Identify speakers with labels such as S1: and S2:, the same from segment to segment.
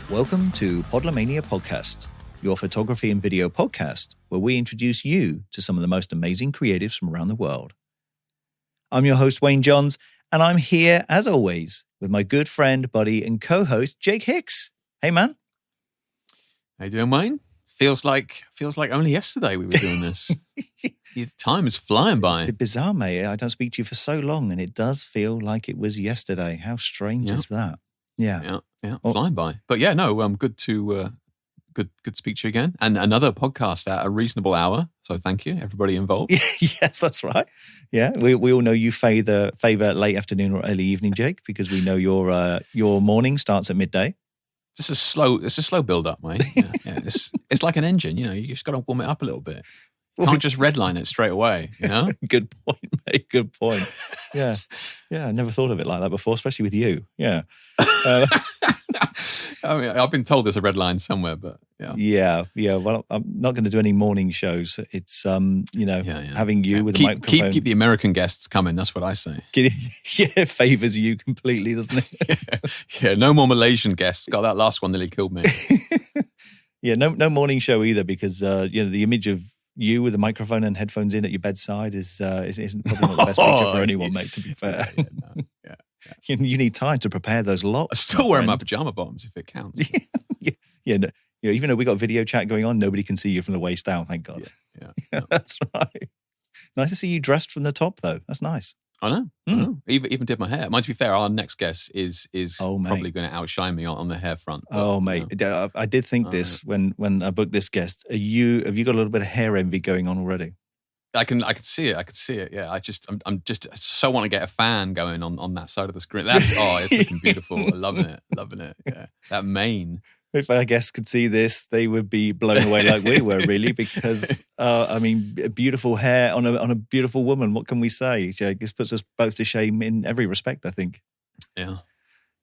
S1: Welcome to Podlomania Podcast, your photography and video podcast, where we introduce you to some of the most amazing creatives from around the world. I'm your host, Wayne Johns, and I'm here, as always, with my good friend, buddy, and co-host, Jake Hicks. Hey, man.
S2: How you doing, Wayne? Feels like only yesterday we were doing this. Time is flying by.
S1: It's bizarre, mate. I don't speak to you for so long, and it does feel like it was yesterday. How strange is that? Yeah,
S2: flying by. But yeah, no, good to speak to you again, and another podcast at a reasonable hour. So thank you, everybody involved.
S1: Yes, that's right. Yeah, we all know you favor late afternoon or early evening, Jake, because we know your morning starts at midday.
S2: It's a slow build up, mate. Yeah, it's like an engine, you just got to warm it up a little bit. Can't just redline it straight away,
S1: Good point, mate. Good point. Yeah. I never thought of it like that before, especially with you. Yeah.
S2: I mean, I've been told there's a red line somewhere, but
S1: yeah. Well, I'm not going to do any morning shows. It's having you with a microphone.
S2: Keep the American guests coming. That's what I say.
S1: Yeah, favors you completely, doesn't it?
S2: Yeah. No more Malaysian guests. Got that last one nearly killed me.
S1: Yeah. No morning show either, because the image of you with a microphone and headphones in at your bedside isn't probably not the best picture for anyone, mate, to be fair.
S2: Yeah.
S1: You need time to prepare those locks.
S2: I still wear my pajama bottoms if it counts.
S1: Even though we got video chat going on, nobody can see you from the waist down, thank God.
S2: Yeah.
S1: That's right. Nice to see you dressed from the top, though. That's nice.
S2: I know. Even did my hair. Mind, to be fair, our next guest is probably going to outshine me on the hair front. But,
S1: mate. I did think this when I booked this guest. Have you got a little bit of hair envy going on already?
S2: I can see it. Yeah. I'm just so want to get a fan going on that side of the screen. It's looking beautiful. Loving it. Yeah. That mane.
S1: If our guests could see this, they would be blown away like we were, really, because, beautiful hair on a beautiful woman. What can we say? This puts us both to shame in every respect, I think.
S2: Yeah.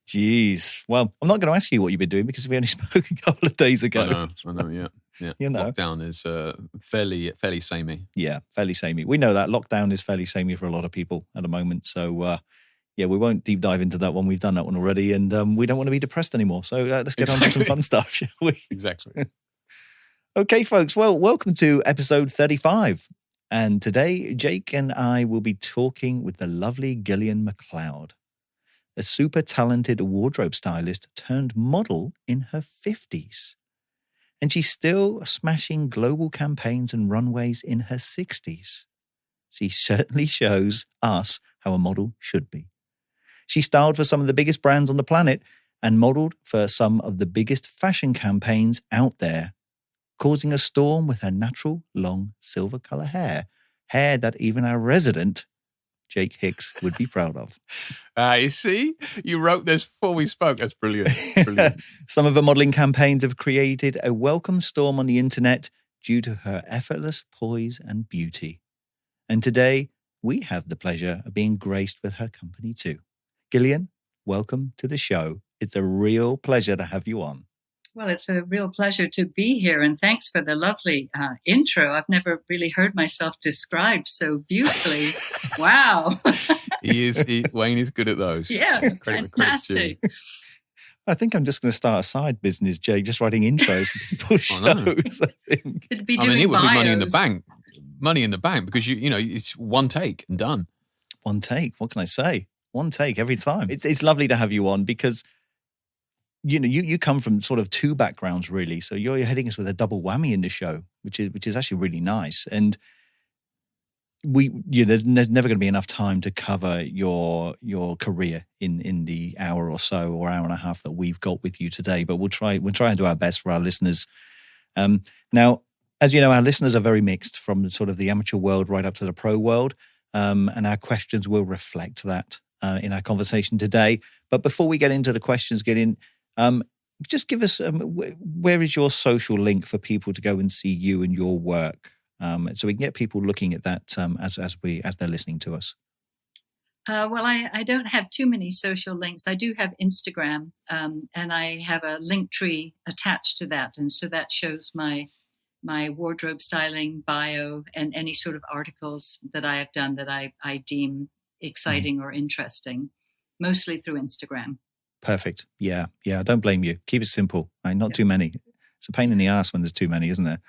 S1: Jeez. Well, I'm not going to ask you what you've been doing because we only spoke a couple of days ago.
S2: I know, yeah. Lockdown is fairly samey.
S1: Yeah, fairly samey. We know that. Lockdown is fairly samey for a lot of people at the moment. So, we won't deep dive into that one. We've done that one already, and we don't want to be depressed anymore. So let's get on to some fun stuff, shall we?
S2: Exactly.
S1: Okay, folks. Well, welcome to episode 35. And today, Jake and I will be talking with the lovely Gillean McLeod, a super talented wardrobe stylist turned model in her 50s. And she's still smashing global campaigns and runways in her 60s. She certainly shows us how a model should be. She styled for some of the biggest brands on the planet and modeled for some of the biggest fashion campaigns out there, causing a storm with her natural, long, silver color hair that even our resident, Jake Hicks, would be proud of.
S2: You see? You wrote this before we spoke. That's brilliant.
S1: Some of her modeling campaigns have created a welcome storm on the internet due to her effortless poise and beauty. And today, we have the pleasure of being graced with her company too. Gillean, welcome to the show. It's a real pleasure to have you on.
S3: Well, it's a real pleasure to be here, and thanks for the lovely intro. I've never really heard myself described so beautifully. Wow.
S1: Wayne is good at those.
S3: Yeah, fantastic.
S1: I think I'm just going to start a side business, Jay, just writing intros for people's shows, I think.
S3: It'd be doing
S2: it would
S3: bios.
S2: be money in the bank, because it's one take and done.
S1: One take, what can I say? One take every time. It's lovely to have you on because you come from sort of two backgrounds, really. So you're hitting us with a double whammy in the show, which is actually really nice. And there's never going to be enough time to cover your career in the hour or so or hour and a half that we've got with you today. But we'll try and do our best for our listeners. Now, as you know, our listeners are very mixed from sort of the amateur world right up to the pro world, and our questions will reflect that in our conversation today. But before we get into the questions, Gillean, just give us where is your social link for people to go and see you and your work, so we can get people looking at that as they're listening to us.
S3: Well, I don't have too many social links. I do have Instagram, and I have a link tree attached to that. And so that shows my wardrobe styling bio and any sort of articles that I have done that I deem exciting or interesting, mostly through Instagram.
S1: Perfect. Yeah. I don't blame you. Keep it simple. Not too many. It's a pain in the ass when there's too many, isn't there?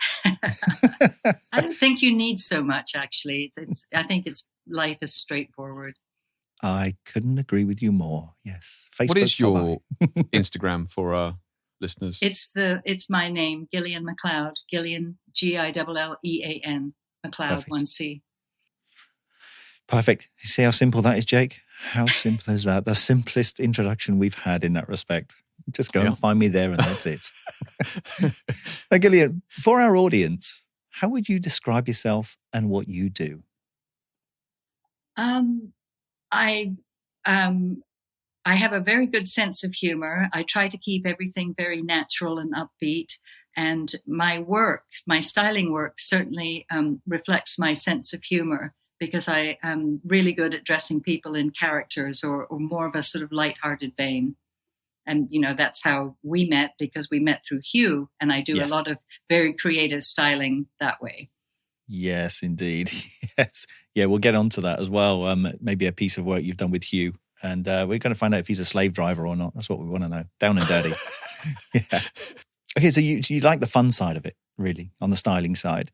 S3: I don't think you need so much, actually. I think life is straightforward.
S1: I couldn't agree with you more. Yes. Facebook,
S2: what is your Instagram for our listeners?
S3: It's my name, Gillean McLeod. Gillean, Gillean, McLeod,
S1: Perfect.
S3: 1C.
S1: Perfect. You see how simple that is, Jake? How simple is that? The simplest introduction we've had in that respect. Just go and find me there and that's it. Now, Gillean, for our audience, how would you describe yourself and what you do?
S3: I have a very good sense of humor. I try to keep everything very natural and upbeat. And my styling work certainly reflects my sense of humor, because I am really good at dressing people in characters or more of a sort of lighthearted vein. And, that's how we met, because we met through Hugh, and I do a lot of very creative styling that way.
S1: Yes, indeed. Yes. Yeah, we'll get onto that as well. Maybe a piece of work you've done with Hugh. And we're going to find out if he's a slave driver or not. That's what we want to know. Down and dirty. Yeah. Okay, so you like the fun side of it, really, on the styling side?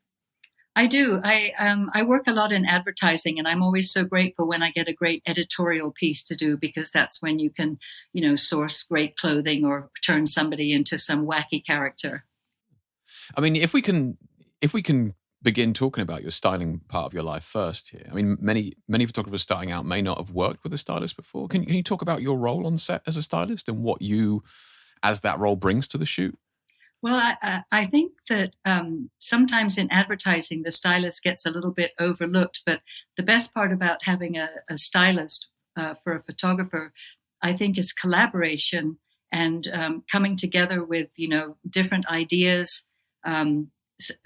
S3: I do. I work a lot in advertising, and I'm always so grateful when I get a great editorial piece to do, because that's when you can, source great clothing or turn somebody into some wacky character.
S2: I mean, if we can begin talking about your styling part of your life first here. I mean, many photographers starting out may not have worked with a stylist before. Can you talk about your role on set as a stylist and what you, as that role, brings to the shoot?
S3: Well, I think that sometimes in advertising, the stylist gets a little bit overlooked. But the best part about having a stylist for a photographer, I think, is collaboration and coming together with, different ideas.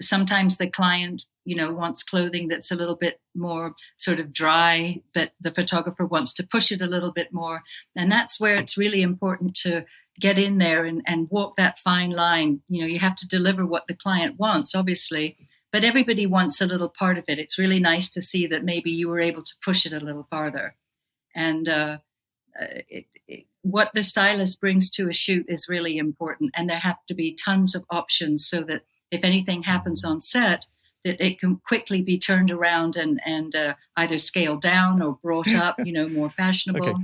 S3: Sometimes the client, wants clothing that's a little bit more sort of dry, but the photographer wants to push it a little bit more. And that's where it's really important to get in there and walk that fine line. You have to deliver what the client wants, obviously, but everybody wants a little part of it. It's really nice to see that maybe you were able to push it a little farther. And what the stylist brings to a shoot is really important. And there have to be tons of options so that if anything happens on set, that it can quickly be turned around and either scaled down or brought up, more fashionable.
S1: Okay.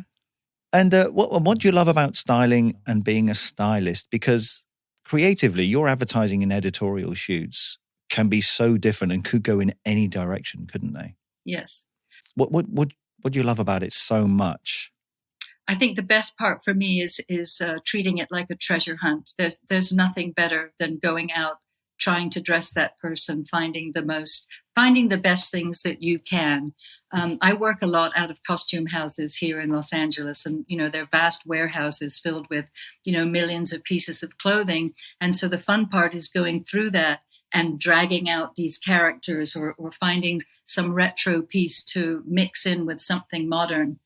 S1: And what do you love about styling and being a stylist? Because creatively, your advertising and editorial shoots can be so different and could go in any direction, couldn't they?
S3: Yes.
S1: What do you love about it so much?
S3: I think the best part for me is treating it like a treasure hunt. There's nothing better than going out, trying to dress that person, finding the best things that you can. I work a lot out of costume houses here in Los Angeles, and, they're vast warehouses filled with, millions of pieces of clothing. And so the fun part is going through that and dragging out these characters or finding some retro piece to mix in with something modern.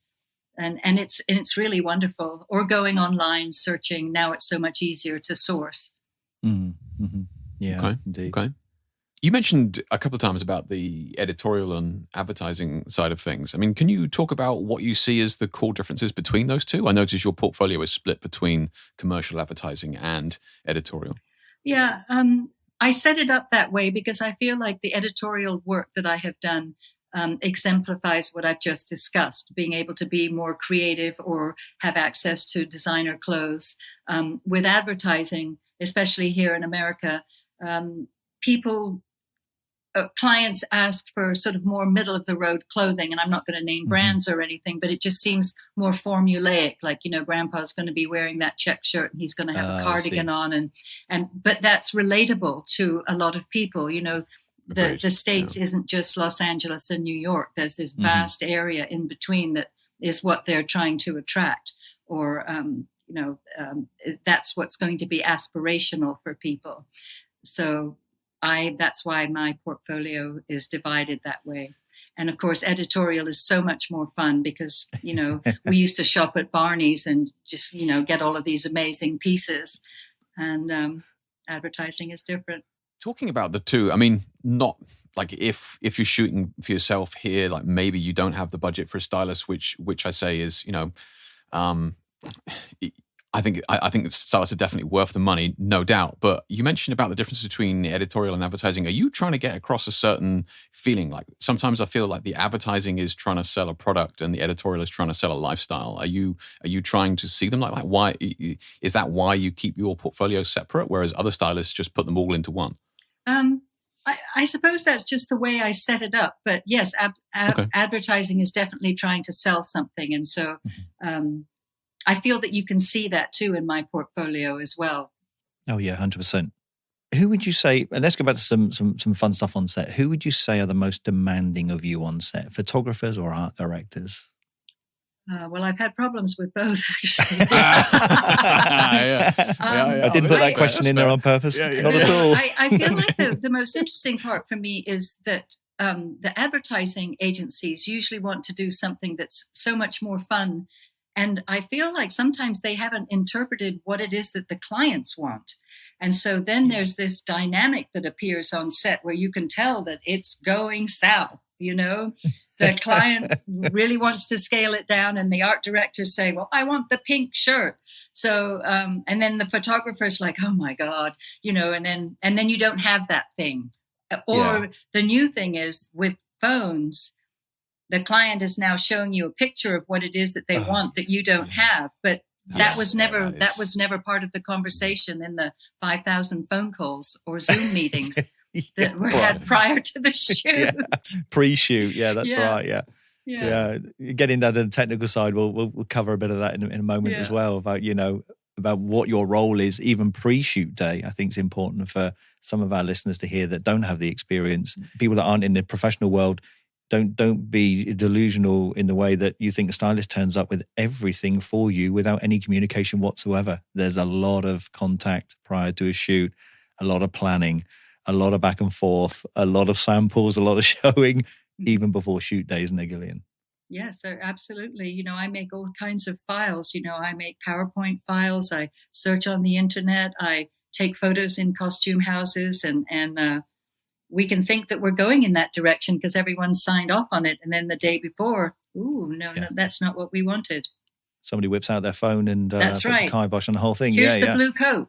S3: And it's really wonderful. Or going online searching. Now it's so much easier to source.
S1: Mm-hmm. Mm-hmm. Yeah,
S2: okay.
S1: Indeed.
S2: Okay. You mentioned a couple of times about the editorial and advertising side of things. I mean, can you talk about what you see as the core differences between those two? I notice your portfolio is split between commercial advertising and editorial.
S3: Yeah, I set it up that way because I feel like the editorial work that I have done exemplifies what I've just discussed, being able to be more creative or have access to designer clothes. With advertising, especially here in America, clients ask for sort of more middle of the road clothing, and I'm not going to name brands or anything, but it just seems more formulaic. Like, grandpa's going to be wearing that check shirt and he's going to have a cardigan on. But that's relatable to a lot of people. The States isn't just Los Angeles and New York. There's this vast area in between that is what they're trying to attract, or, that's what's going to be aspirational for people. So that's why my portfolio is divided that way. And of course, editorial is so much more fun because, we used to shop at Barney's and just, get all of these amazing pieces. And advertising is different.
S2: Talking about the two, I mean, not like if you're shooting for yourself here, like maybe you don't have the budget for a stylist, which I say is, I think stylists are definitely worth the money, no doubt. But you mentioned about the difference between editorial and advertising. Are you trying to get across a certain feeling? Like sometimes I feel like the advertising is trying to sell a product and the editorial is trying to sell a lifestyle. Are you trying to see them like that? Why is that? Why you keep your portfolio separate, whereas other stylists just put them all into one?
S3: I suppose that's just the way I set it up. But yes, advertising is definitely trying to sell something, and so. I feel that you can see that too in my portfolio as well.
S1: Oh yeah, 100%. Who would you say, and let's go back to some fun stuff on set. Who would you say are the most demanding of you on set, photographers or art directors?
S3: Well, I've had problems with both, actually.
S1: I didn't put that question in there on purpose. Not at all.
S3: I feel like the most interesting part for me is that the advertising agencies usually want to do something that's so much more fun. And I feel like sometimes they haven't interpreted what it is that the clients want. And so then there's this dynamic that appears on set where you can tell that it's going south, The client really wants to scale it down and the art directors say, well, I want the pink shirt. So, and then the photographer's like, oh my God, and then you don't have that thing. Or the new thing is with phones, the client is now showing you a picture of what it is that they want that you don't have. But that was never part of the conversation in the 5,000 phone calls or Zoom meetings that were had prior to the shoot.
S1: Pre-shoot. Yeah, that's right. Yeah. Getting down to the technical side, we'll cover a bit of that in a moment as well about, about what your role is, even pre-shoot day. I think it's important for some of our listeners to hear that don't have the experience. People that aren't in the professional world, don't be delusional in the way that you think a stylist turns up with everything for you without any communication whatsoever. There's a lot of contact prior to a shoot, a lot of planning, a lot of back and forth, a lot of samples, a lot of showing, even before shoot day, isn't there, Gillean?
S3: Yes, absolutely. I make all kinds of files. I make PowerPoint files. I search on the internet. I take photos in costume houses and we can think that we're going in that direction because everyone's signed off on it. And then the day before, no, that's not what we wanted.
S1: Somebody whips out their phone and
S3: puts
S1: a kibosh on the whole thing.
S3: Here's the blue coat.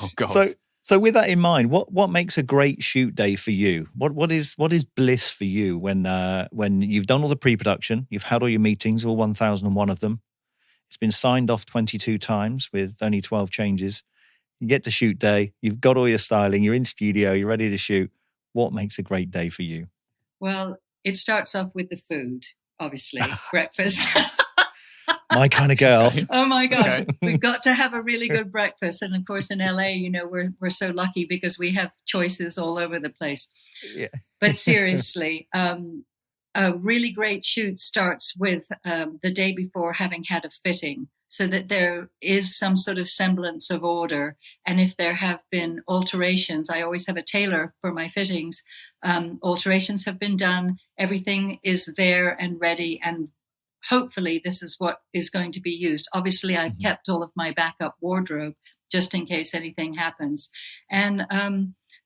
S2: Oh, God.
S1: So with that in mind, what makes a great shoot day for you? What is bliss for you when you've done all the pre-production, you've had all your meetings, all 1,001 of them. It's been signed off 22 times with only 12 changes. You get to shoot day, you've got all your styling, you're in studio, you're ready to shoot. What makes a great day for you?
S3: Well, it starts off with the food, obviously, breakfast.
S1: My kind of girl.
S3: Oh my gosh, we've got to have a really good breakfast. And of course, in LA, we're so lucky because we have choices all over the place. Yeah. But seriously, a really great shoot starts with the day before having had a fitting, so that there is some sort of semblance of order. And if there have been alterations, I always have a tailor for my fittings. Alterations have been done. Everything is there and ready. And hopefully this is what is going to be used. Obviously, I've kept all of my backup wardrobe just in case anything happens. And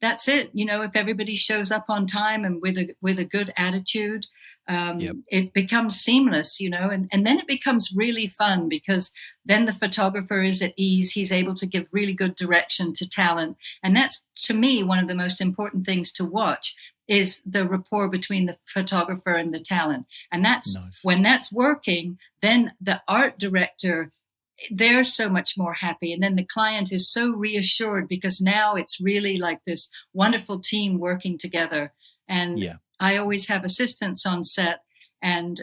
S3: that's it. If everybody shows up on time and with a good attitude, it becomes seamless, and then it becomes really fun because then the photographer is at ease. He's able to give really good direction to talent. And that's, to me, one of the most important things to watch is the rapport between the photographer and the talent. And that's when that's working, then the art director, they're so much more happy. And then the client is so reassured because now it's really like this wonderful team working together. And I always have assistants on set. And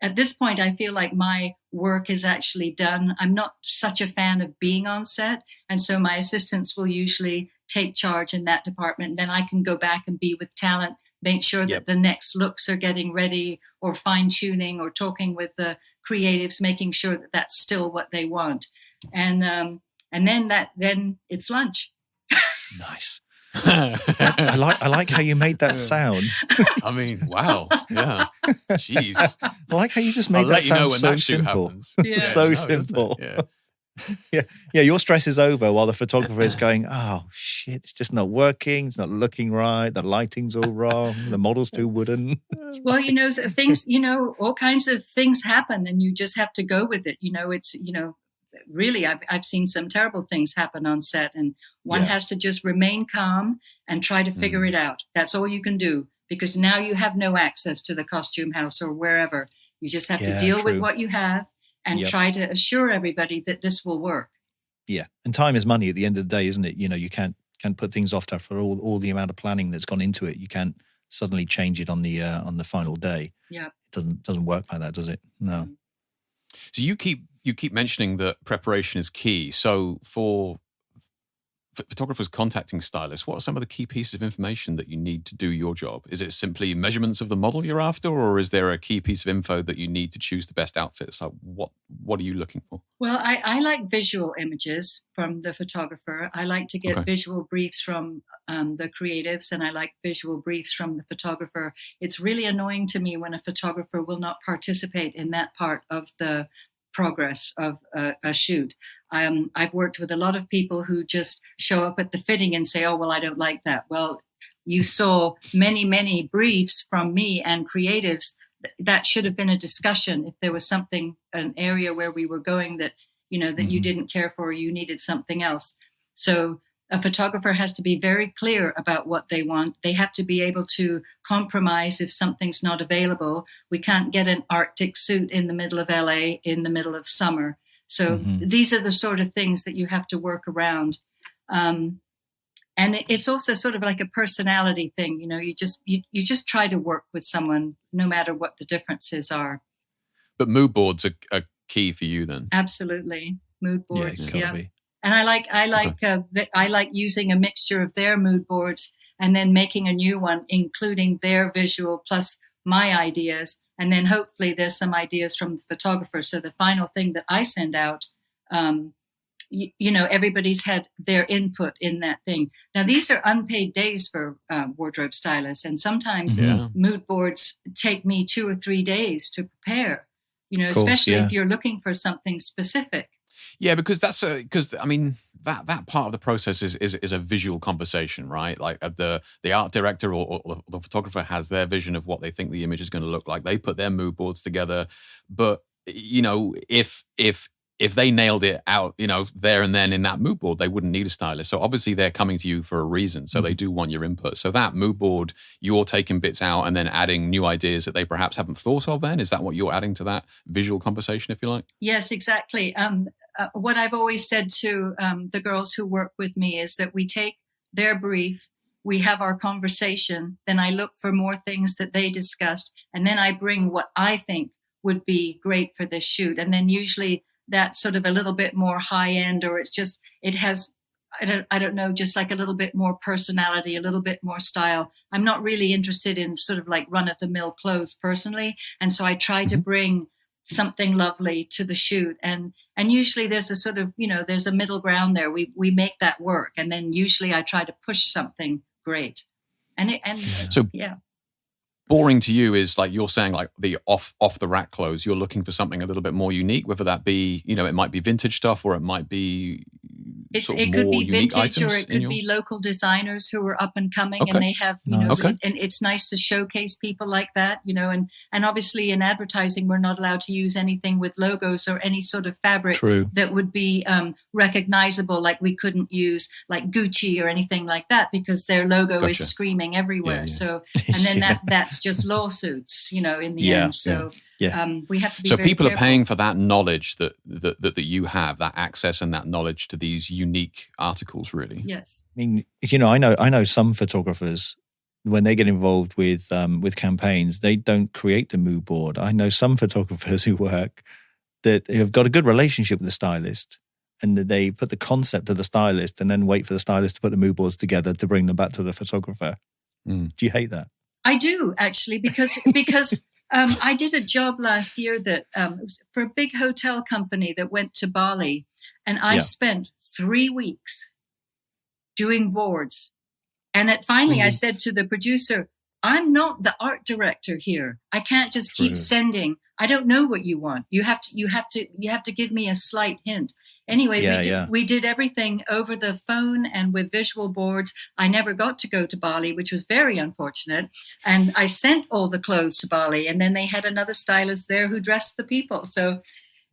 S3: at this point, I feel like my work is actually done. I'm not such a fan of being on set. And so my assistants will usually take charge in that department. And then I can go back and be with talent, make sure that the next looks are getting ready or fine tuning or talking with the creatives, making sure that that's still what they want. And then it's lunch.
S1: Nice. I like how you made that sound.
S2: I mean, wow. Yeah. Jeez.
S1: I like how you just made
S2: I'll
S1: that
S2: let you know
S1: sound
S2: when
S1: so
S2: that shoot
S1: simple.
S2: happens.
S3: Yeah.
S1: So
S2: I know, doesn't it?
S1: simple.
S2: Yeah.
S1: Yeah, your stress is over while the photographer is going, oh, shit, it's just not working. It's not looking right. The lighting's all wrong. The model's too wooden.
S3: Well, things, all kinds of things happen and you just have to go with it. It's, really, I've seen some terrible things happen on set, and one has to just remain calm and try to figure it out. That's all you can do, because now you have no access to the costume house or wherever. You just have to deal with what you have and try to assure everybody that this will work.
S1: Yeah. And time is money at the end of the day, isn't it? You can't put things off for all the amount of planning that's gone into it. You can't suddenly change it on the final day.
S3: Yeah.
S1: It doesn't work like that, does it? No.
S2: So you keep mentioning that preparation is key. So for photographers contacting stylists, what are some of the key pieces of information that you need to do your job? Is it simply measurements of the model you're after, or is there a key piece of info that you need to choose the best outfits? Like what are you looking for?
S3: Well, I like visual images from the photographer. I like to get visual briefs from the creatives, and I like visual briefs from the photographer. It's really annoying to me when a photographer will not participate in that part of the progress of a shoot. I've worked with a lot of people who just show up at the fitting and say, oh, well, I don't like that. Well, you saw many, many briefs from me and creatives. That should have been a discussion if there was something, an area where we were going that, that you didn't care for, or you needed something else. So a photographer has to be very clear about what they want. They have to be able to compromise if something's not available. We can't get an Arctic suit in the middle of LA in the middle of summer. So these are the sort of things that you have to work around. And it's also sort of like a personality thing. You just try to work with someone no matter what the differences are.
S2: But mood boards are key for you then?
S3: Absolutely. Mood boards.
S1: Yeah.
S3: And I like using a mixture of their mood boards and then making a new one, including their visual plus my ideas. And then hopefully there's some ideas from the photographer. So the final thing that I send out, everybody's had their input in that thing. Now, these are unpaid days for wardrobe stylists. And sometimes mood boards take me 2 or 3 days to prepare, especially if you're looking for something specific.
S2: Yeah, because that part of the process is a visual conversation, right? Like the art director or the photographer has their vision of what they think the image is going to look like. They put their mood boards together, but if they nailed it out, there and then in that mood board, they wouldn't need a stylist. So obviously they're coming to you for a reason. So they do want your input. So that mood board, you're taking bits out and then adding new ideas that they perhaps haven't thought of then? Is that what you're adding to that visual conversation, if you like?
S3: Yes, exactly. What I've always said to the girls who work with me is that we take their brief, we have our conversation, then I look for more things that they discussed, and then I bring what I think would be great for this shoot. And then usually that's sort of a little bit more high end, or it has, I don't know, just like a little bit more personality, a little bit more style. I'm not really interested in sort of like run of the mill clothes personally. And so I try to bring something lovely to the shoot. And usually there's a sort of, there's a middle ground there. We make that work. And then usually I try to push something great.
S2: Boring to you is like you're saying, like the off the rack clothes. You're looking for something a little bit more unique, whether that be, it might be vintage stuff or it might be
S3: it could be vintage, or it could be local designers who are up and coming, and they have, and it's nice to showcase people like that, and obviously in advertising, we're not allowed to use anything with logos or any sort of fabric that would be recognizable. Like we couldn't use like Gucci or anything like that because their logo is screaming everywhere. Yeah. So, and then that's just lawsuits, in the end. So. Yeah. We have to be.
S2: So
S3: very
S2: people
S3: careful.
S2: are paying for that knowledge that you have, that access and that knowledge to these unique articles, really.
S3: Yes.
S1: I mean, I know some photographers, when they get involved with campaigns, they don't create the mood board. I know some photographers who work that have got a good relationship with the stylist, and that they put the concept to the stylist and then wait for the stylist to put the mood boards together to bring them back to the photographer. Do you hate that?
S3: I do, actually, because I did a job last year that was for a big hotel company that went to Bali, and I spent 3 weeks doing boards And finally, I said to the producer, I'm not the art director here. I can't just keep sending. I don't know what you want. You have to give me a slight hint. Anyway, we did everything over the phone and with visual boards. I never got to go to Bali, which was very unfortunate. And I sent all the clothes to Bali, and then they had another stylist there who dressed the people. So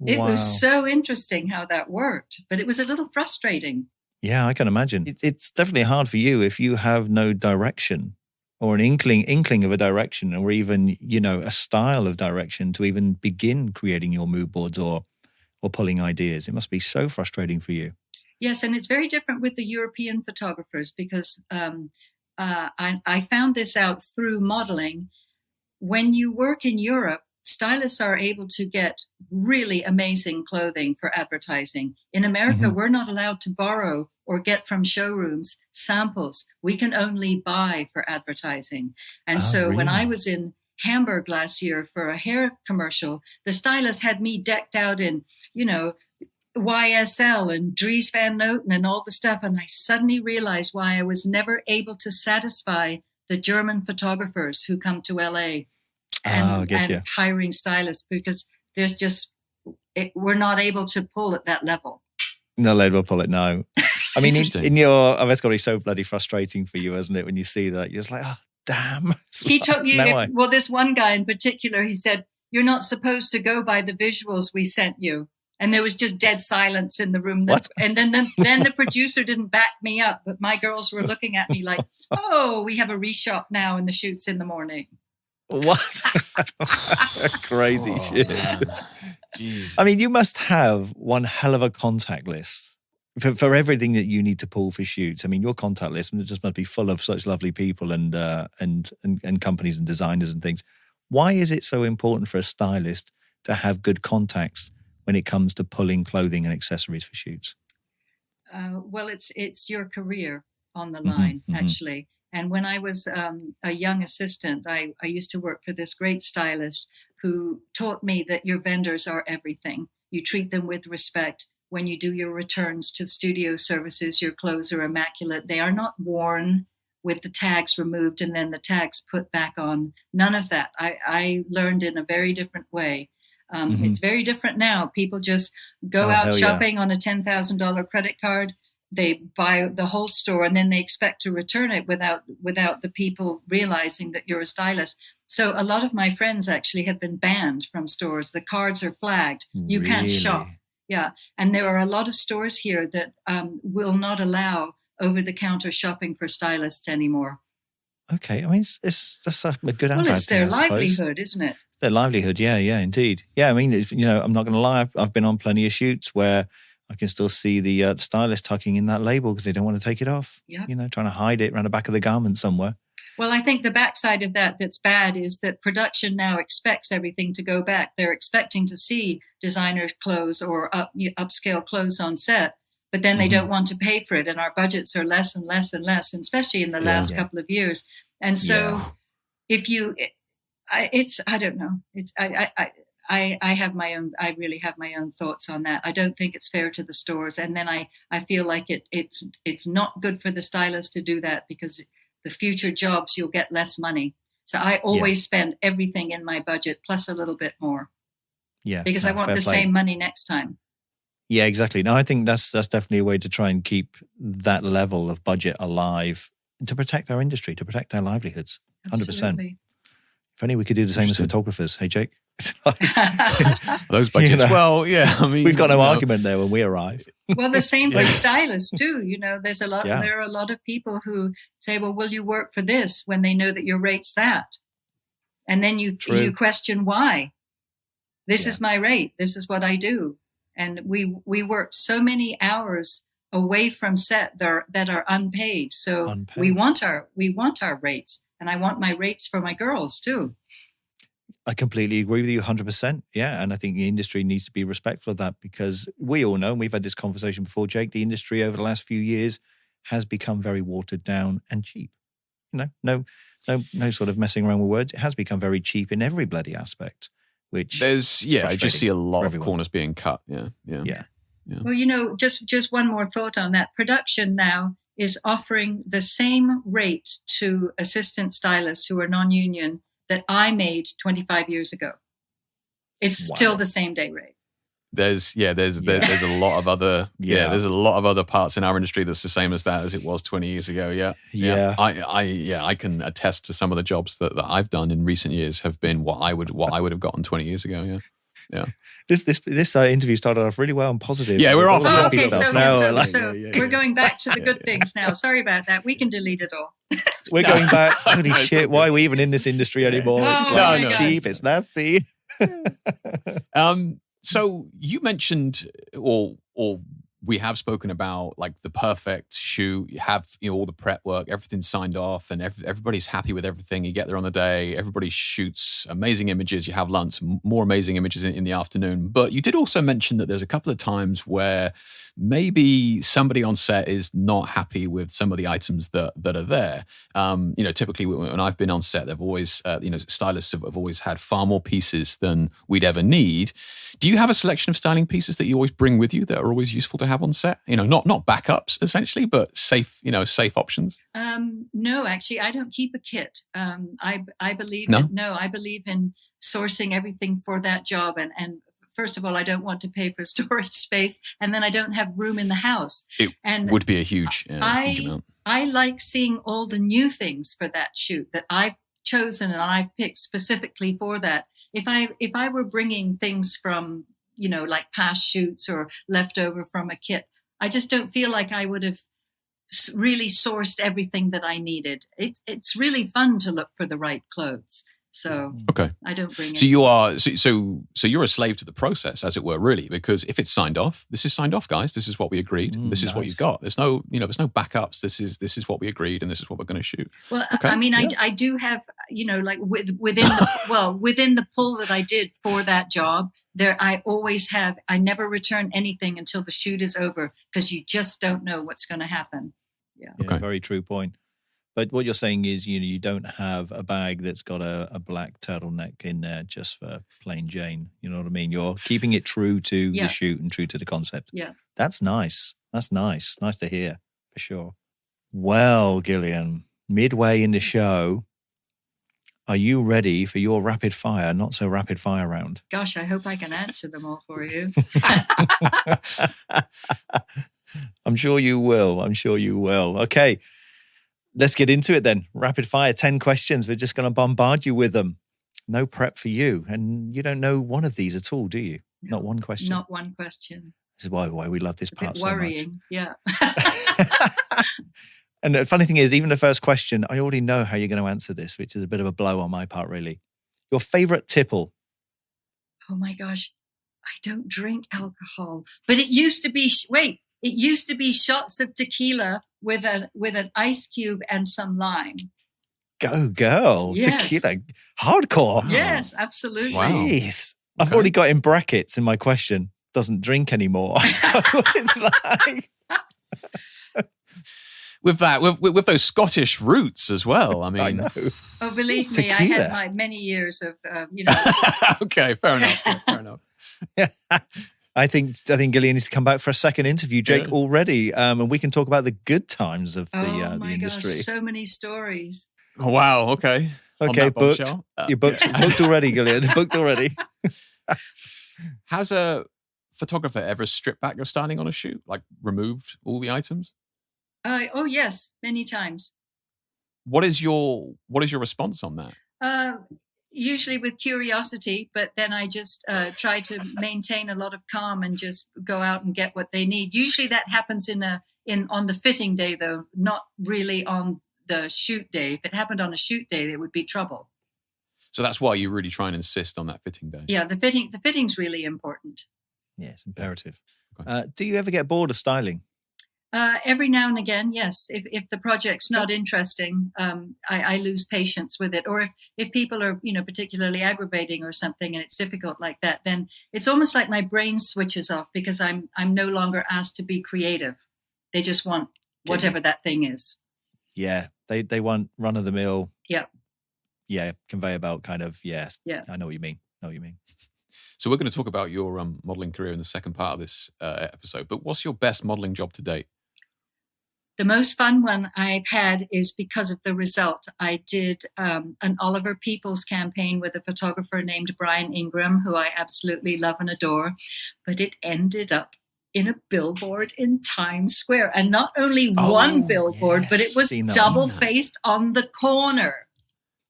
S3: it was so interesting how that worked, but it was a little frustrating.
S1: Yeah, I can imagine. It's definitely hard for you if you have no direction or an inkling of a direction, or even, a style of direction to even begin creating your mood boards or pulling ideas. It must be so frustrating for you.
S3: Yes, and it's very different with the European photographers because I found this out through modeling. When you work in Europe, stylists are able to get really amazing clothing for advertising. In America, we're not allowed to borrow or get from showrooms samples. We can only buy for advertising. And really? When I was in Hamburg last year for a hair commercial, the stylist had me decked out in, YSL and Dries Van Noten and all the stuff. And I suddenly realized why I was never able to satisfy the German photographers who come to LA and hiring stylists, because there's just, we're not able to pull at that level.
S1: No label pull it, no. I mean, that's got to be so bloody frustrating for you, isn't it? When you see that, you're just like, oh, damn.
S3: He told you, well, this one guy in particular, he said, you're not supposed to go by the visuals we sent you. And there was just dead silence in the room. And then the producer didn't back me up, but my girls were looking at me like, oh, we have a reshot now and the shoot's in the morning.
S1: What? Crazy shit.
S2: Jeez.
S1: I mean, you must have one hell of a contact list for everything that you need to pull for shoots. I mean, your contact list just must be full of such lovely people and companies and designers and things. Why is it so important for a stylist to have good contacts when it comes to pulling clothing and accessories for shoots?
S3: Well, it's your career on the line, actually. And when I was a young assistant, I used to work for this great stylist who taught me that your vendors are everything. You treat them with respect. When you do your returns to studio services, your clothes are immaculate. They are not worn with the tags removed and then the tags put back on. None of that. I learned in a very different way. It's very different now. People just go out shopping on a $10,000 credit card. They buy the whole store and then they expect to return it without the people realizing that you're a stylist. So a lot of my friends actually have been banned from stores. The cards are flagged. You can't shop. Yeah. And there are a lot of stores here that will not allow over-the-counter shopping for stylists anymore.
S1: Okay. I mean, that's a good
S3: Well, it's their livelihood, isn't it?
S1: Their livelihood. Yeah, indeed. Yeah, I mean, I'm not going to lie. I've been on plenty of shoots where I can still see the stylist tucking in that label because they don't want to take it off.
S3: Yeah.
S1: Trying to hide it around the back of the garment somewhere.
S3: Well, I think the backside of that's bad is that production now expects everything to go back. They're expecting to see designer clothes or upscale clothes on set, but then they don't want to pay for it. And our budgets are less and less and less, and especially in the last couple of years. And so if you, I don't know. I have my own, I really have my own thoughts on that. I don't think it's fair to the stores. And then I feel like it's not good for the stylist to do that because the future jobs, you'll get less money. So I always spend everything in my budget plus a little bit more. Yeah. Because I want the same money next time.
S1: Yeah, exactly. No, I think that's definitely a way to try and keep that level of budget alive to protect our industry, to protect our livelihoods. 100%.
S3: Absolutely.
S1: If only we could do the same as photographers. Hey, Jake.
S2: Those budgets. Well, yeah. I mean,
S1: we've got no argument there when we arrive.
S3: Well, the same for stylists too. There's a lot. Yeah. There are a lot of people who say, "Well, will you work for this?" when they know that your rate's that, and then you question why. This is my rate. This is what I do, and we work so many hours away from set that are unpaid. So we want our rates, and I want my rates for my girls too.
S1: I completely agree with you 100%. Yeah. And I think the industry needs to be respectful of that because we all know, and we've had this conversation before, Jake, the industry over the last few years has become very watered down and cheap. No sort of messing around with words. It has become very cheap in every bloody aspect, which
S2: I just see a lot of corners being cut. Yeah.
S3: Well, just one more thought on that. Production now is offering the same rate to assistant stylists who are non-union that I made 25 years ago. It's still the same day rate.
S2: There's a lot of other there's a lot of other parts in our industry that's the same as that as it was 20 years ago. I can attest to some of the jobs that I've done in recent years have been what I would have gotten 20 years ago. Yeah.
S1: This interview started off really well and positive.
S2: Yeah, we're off.
S3: Oh, okay, so we're going back to the good things now. Sorry about that. We can delete it all.
S1: We're going back. Holy shit! Why are we even in this industry anymore? It's cheap. It's nasty.
S2: So you mentioned, or we have spoken about, like, the perfect shoot. You have all the prep work, everything's signed off, and everybody's happy with everything. You get there on the day, everybody shoots amazing images. You have lunch, more amazing images in the afternoon. But you did also mention that there's a couple of times where maybe somebody on set is not happy with some of the items that are there. Typically when I've been on set, they've always, stylists have always had far more pieces than we'd ever need. Do you have a selection of styling pieces that you always bring with you that are always useful to have on set? Not backups essentially, but safe options.
S3: No, actually, I don't keep a kit. I believe I believe in sourcing everything for that job, and first of all, I don't want to pay for storage space, and then I don't have room in the house.
S2: It would be a huge amount.
S3: I like seeing all the new things for that shoot that I've chosen and I've picked specifically for that. If I were bringing things from, like past shoots or leftover from a kit, I just don't feel like I would have really sourced everything that I needed. It's really fun to look for the right clothes. So I don't bring it.
S2: So you are so you're a slave to the process, as it were, really, because if it's signed off, this is signed off, guys. This is what we agreed. This is what you've got. There's no backups. This is what we agreed, and this is what we're going to shoot.
S3: Well, I mean, I do have, like within the pull that I did for that job, I never return anything until the shoot is over, because you just don't know what's going to happen. Yeah.
S1: Very true point. But what you're saying is, you don't have a bag that's got a black turtleneck in there just for plain Jane. You know what I mean? You're keeping it true to the shoot and true to the concept.
S3: Yeah.
S1: That's nice. That's nice. Nice to hear, for sure. Well, Gillean, midway in the show, are you ready for your rapid fire, not so rapid fire round?
S3: Gosh, I hope I can answer them all for you.
S1: I'm sure you will. Okay. Let's get into it then. Rapid fire, 10 questions. We're just going to bombard you with them. No prep for you. And you don't know one of these at all, do you?
S3: No,
S1: not one question?
S3: Not one question.
S1: This is why we love this part so much.
S3: Worrying, yeah.
S1: And the funny thing is, even the first question, I already know how you're going to answer this, which is a bit of a blow on my part, really. Your favorite tipple?
S3: Oh my gosh. I don't drink alcohol. But it used to be, it used to be shots of tequila with an ice cube and some lime.
S1: Go girl.
S3: Yes.
S1: Tequila. Hardcore.
S3: Yes, absolutely.
S2: Wow.
S1: Jeez. I've already got in brackets in my question, doesn't drink anymore. So it's like...
S2: With that, with those Scottish roots as well. I mean,
S1: I know.
S3: Oh, believe me,
S1: Tequila.
S3: I had many years of,
S2: Okay, fair enough.
S1: I think Gillean needs to come back for a second interview, Jake, already, and we can talk about the good times of the industry.
S3: Gosh, so many stories.
S2: Oh, wow. Okay.
S1: Okay, booked. You're booked. Booked already, Gillean. Booked already.
S2: Has a photographer ever stripped back your styling on a shoot, like removed all the items?
S3: Oh yes, many times.
S2: What is your response on that?
S3: Usually with curiosity, but then I just try to maintain a lot of calm and just go out and get what they need. Usually that happens on the fitting day, though, not really on the shoot day. If it happened on a shoot day, there would be trouble.
S2: So that's why you really try and insist on that fitting day.
S3: Yeah, the fitting's really important.
S1: Yeah, it's imperative.
S2: Okay.
S1: Do you ever get bored of styling?
S3: Every now and again, yes. If the project's not interesting, I lose patience with it. Or if people are, particularly aggravating or something, and it's difficult like that, then it's almost like my brain switches off, because I'm no longer asked to be creative. They just want whatever that thing is.
S1: Yeah, they want run of the mill.
S3: Yeah.
S1: Yeah, conveyor belt kind of. Yes.
S3: Yeah.
S1: I know what you mean.
S2: So we're going to talk about your modeling career in the second part of this episode. But what's your best modeling job to date?
S3: The most fun one I've had is because of the result. I did an Oliver Peoples campaign with a photographer named Brian Ingram, who I absolutely love and adore, but it ended up in a billboard in Times Square. And not only one billboard, but it was double-faced on the corner.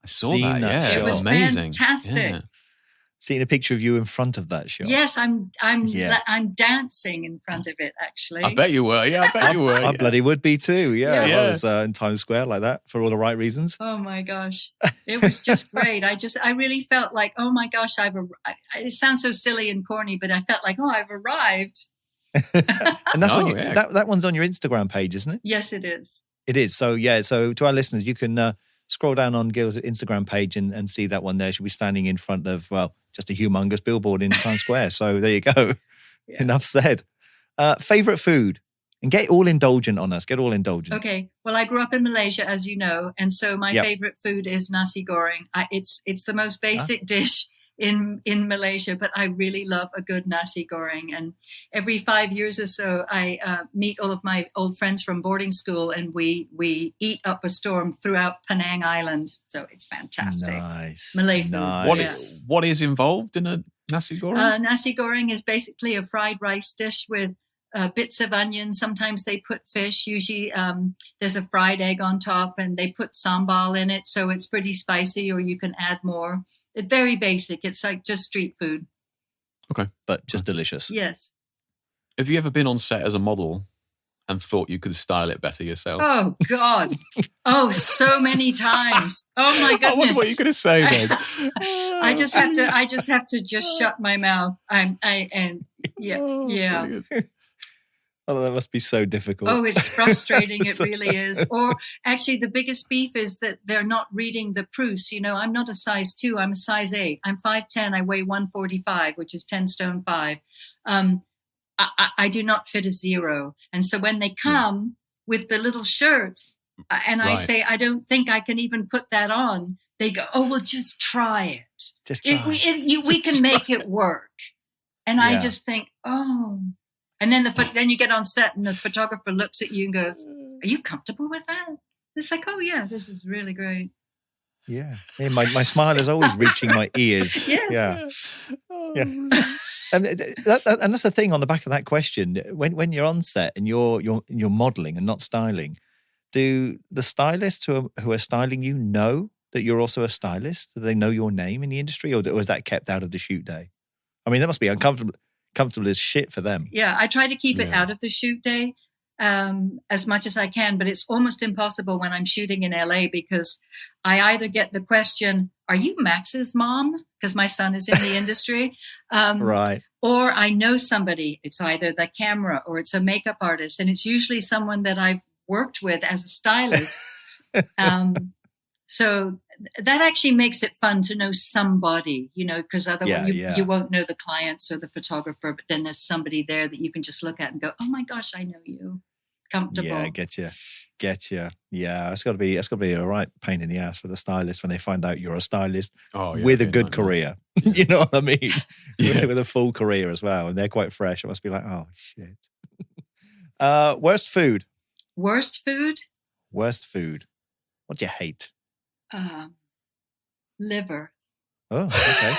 S2: I saw that, yeah.
S3: It was
S2: amazing.
S3: Fantastic.
S2: Yeah.
S1: Seeing a picture of you in front of that shot.
S3: Yes, I'm dancing in front of it, actually.
S2: I bet you were. Yeah, I bet you were.
S1: I bloody would be too. Yeah.
S2: Yeah.
S1: I was in Times Square like that for all the right reasons.
S3: Oh my gosh. It was just great. I really felt like, oh my gosh, it sounds so silly and corny, but I felt like, oh, I've arrived.
S1: And that's that one's on your Instagram page, isn't it?
S3: Yes, it is.
S1: It is. So so to our listeners, you can scroll down on Gil's Instagram page and see that one there. She'll be standing in front of, just a humongous billboard in Times Square. So there you go. Yeah. Enough said. Favorite food? And get all indulgent on us. Get all indulgent.
S3: Okay. Well, I grew up in Malaysia, as you know, and so my favorite food is nasi goreng. It's the most basic dish in Malaysia, but I really love a good nasi goreng. And every 5 years or so, I meet all of my old friends from boarding school, and we eat up a storm throughout Penang Island. So it's fantastic.
S1: Nice.
S3: Malay food.
S1: Nice.
S2: What is involved in a nasi goreng?
S3: Nasi goreng is basically a fried rice dish with bits of onion. Sometimes they put fish. Usually there's a fried egg on top, and they put sambal in it. So it's pretty spicy, or you can add more. It's very basic. It's like just street food.
S2: Okay.
S1: But just delicious.
S3: Yes.
S2: Have you ever been on set as a model and thought you could style it better yourself?
S3: Oh, God. Oh, so many times. Oh, my goodness.
S2: I wonder what you're going to say then.
S3: I just have to shut my mouth. Yeah.
S1: Oh, that must be so difficult.
S3: Oh, it's frustrating. It really is. Or actually, the biggest beef is that they're not reading the proofs. You know, I'm not a size 2. I'm a size 8. I'm 5'10". I weigh 145, which is 10 stone 5. I do not fit a 0. And so when they come with the little shirt and I say, I don't think I can even put that on, they go, oh, well, just try it.
S1: Just try it.
S3: We can make it work. And I just think, oh. And then you get on set and the photographer looks at you and goes, are you comfortable with that? It's like, oh, yeah, this is really great.
S1: Yeah. My smile is always reaching my ears.
S3: Yes.
S1: Yeah. And that's the thing on the back of that question. When you're on set and you're modeling and not styling, do the stylists who are styling you know that you're also a stylist? Do they know your name in the industry, or is that kept out of the shoot day? I mean, that must be uncomfortable as shit for them.
S3: Yeah, I try to keep it out of the shoot day as much as I can, but it's almost impossible when I'm shooting in LA because I either get the question, are you Max's mom? Because my son is in the industry.
S1: Right. Or
S3: I know somebody. It's either the camera or it's a makeup artist. And it's usually someone that I've worked with as a stylist. So that actually makes it fun to know somebody, you know, because otherwise you won't know the clients or the photographer, but then there's somebody there that you can just look at and go, oh my gosh, I know you. Comfortable.
S1: Yeah, get you. Yeah, it's got to be a right pain in the ass for the stylist when they find out you're a stylist with a good career. You know what I mean? With a full career as well, and they're quite fresh. It must be like, oh shit. Worst food.
S3: Worst food.
S1: What do you hate?
S3: Liver.
S1: Oh, okay.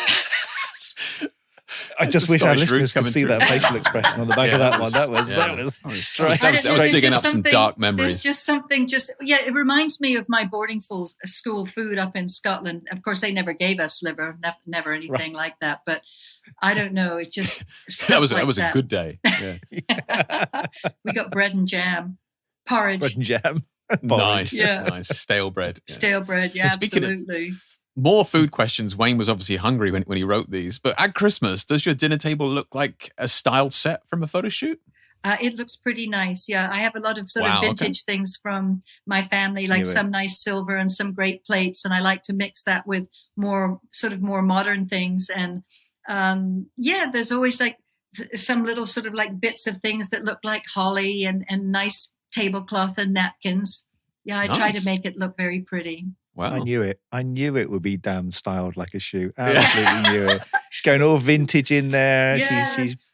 S1: I just wish our listeners could see that facial expression on the back of that one. That was straight.
S2: I was digging up some dark memories.
S3: There's just something. It reminds me of my boarding school food up in Scotland. Of course, they never gave us liver, never anything like that. But I don't know. It's just
S2: that was a good day. Yeah.
S3: We got bread and jam, porridge.
S1: Bread and jam.
S2: Nice. Stale bread.
S3: Stale bread. Yeah, absolutely.
S2: More food questions. Wayne was obviously hungry when he wrote these. But at Christmas, does your dinner table look like a styled set from a photo shoot?
S3: It looks pretty nice. Yeah, I have a lot of sort of vintage things from my family, like some nice silver and some great plates. And I like to mix that with more modern things. And there's always like some little sort of like bits of things that look like holly and nice tablecloth and napkins. Yeah, I try to make it look very pretty.
S2: Wow.
S1: I knew it would be damn styled like a shoe. Absolutely knew it. She's going all vintage in there. Yeah.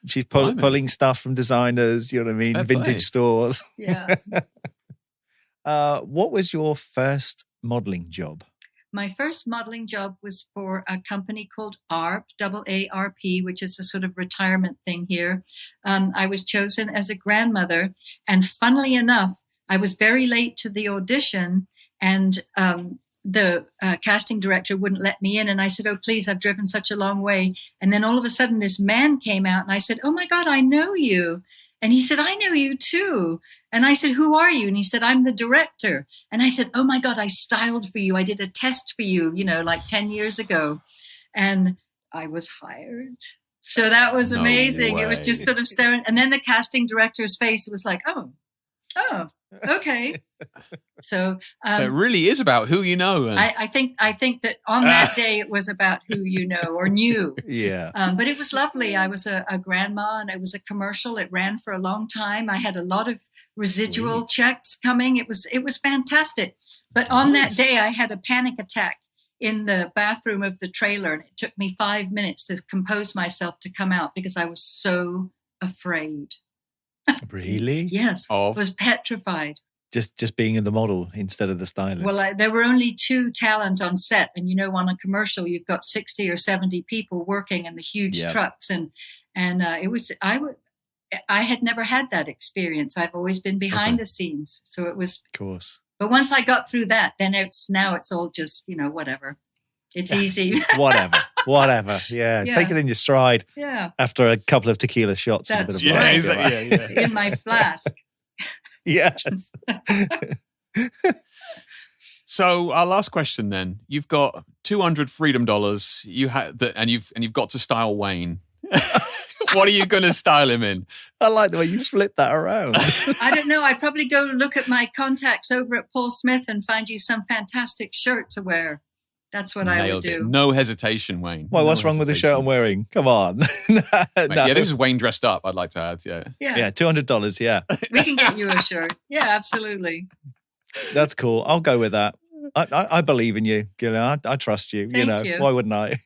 S1: She's pulling stuff from designers, you know what I mean? Vintage stores.
S3: Yeah.
S1: What was your first modeling job?
S3: My first modeling job was for a company called AARP, AARP, which is a sort of retirement thing here. I was chosen as a grandmother. And funnily enough, I was very late to the audition, and the casting director wouldn't let me in. And I said, oh, please, I've driven such a long way. And then all of a sudden, this man came out, and I said, oh, my God, I know you. And he said, I know you too. And I said, who are you? And he said, I'm the director. And I said, oh my God, I styled for you. I did a test for you, like 10 years ago. And I was hired. So that was amazing.
S1: way.
S3: It was just sort of and then the casting director's face was like, oh, okay. So
S2: it really is about who you know.
S3: I think that on that day it was about who you know or knew.
S1: Yeah.
S3: But it was lovely. I was a grandma, and it was a commercial. It ran for a long time. I had a lot of residual checks coming. It was fantastic. But on that day, I had a panic attack in the bathroom of the trailer, and it took me 5 minutes to compose myself to come out because I was so afraid.
S1: Really?
S3: Yes. I was petrified.
S1: Just being in the model instead of the stylist.
S3: Well, there were only 2 talent on set, and on a commercial you've got 60 or 70 people working in the huge trucks, and it was I had never had that experience. I've always been behind the scenes, so it was.
S1: Of course.
S3: But once I got through that, then it's all just whatever. It's easy.
S1: whatever. Yeah. Take it in your stride.
S3: Yeah.
S1: After a couple of tequila shots.
S3: That's
S1: and a bit of
S3: right. In my flask.
S1: Yes.
S2: So our last question then. You've got $200 freedom dollars. And you've got to style Wayne. What are you going to style him in?
S1: I like the way you flip that around.
S3: I don't know. I'd probably go look at my contacts over at Paul Smith and find you some fantastic shirt to wear. That's what I would do.
S2: No hesitation, Wayne.
S1: Why? What's wrong with the shirt I'm wearing? Come on.
S2: No. Yeah, this is Wayne dressed up, I'd like to add. Yeah,
S1: $200. Yeah.
S3: We can get you a shirt. Yeah, absolutely.
S1: That's cool. I'll go with that. I believe in you, Gillean. I trust you.
S3: Thank you.
S1: Why wouldn't I?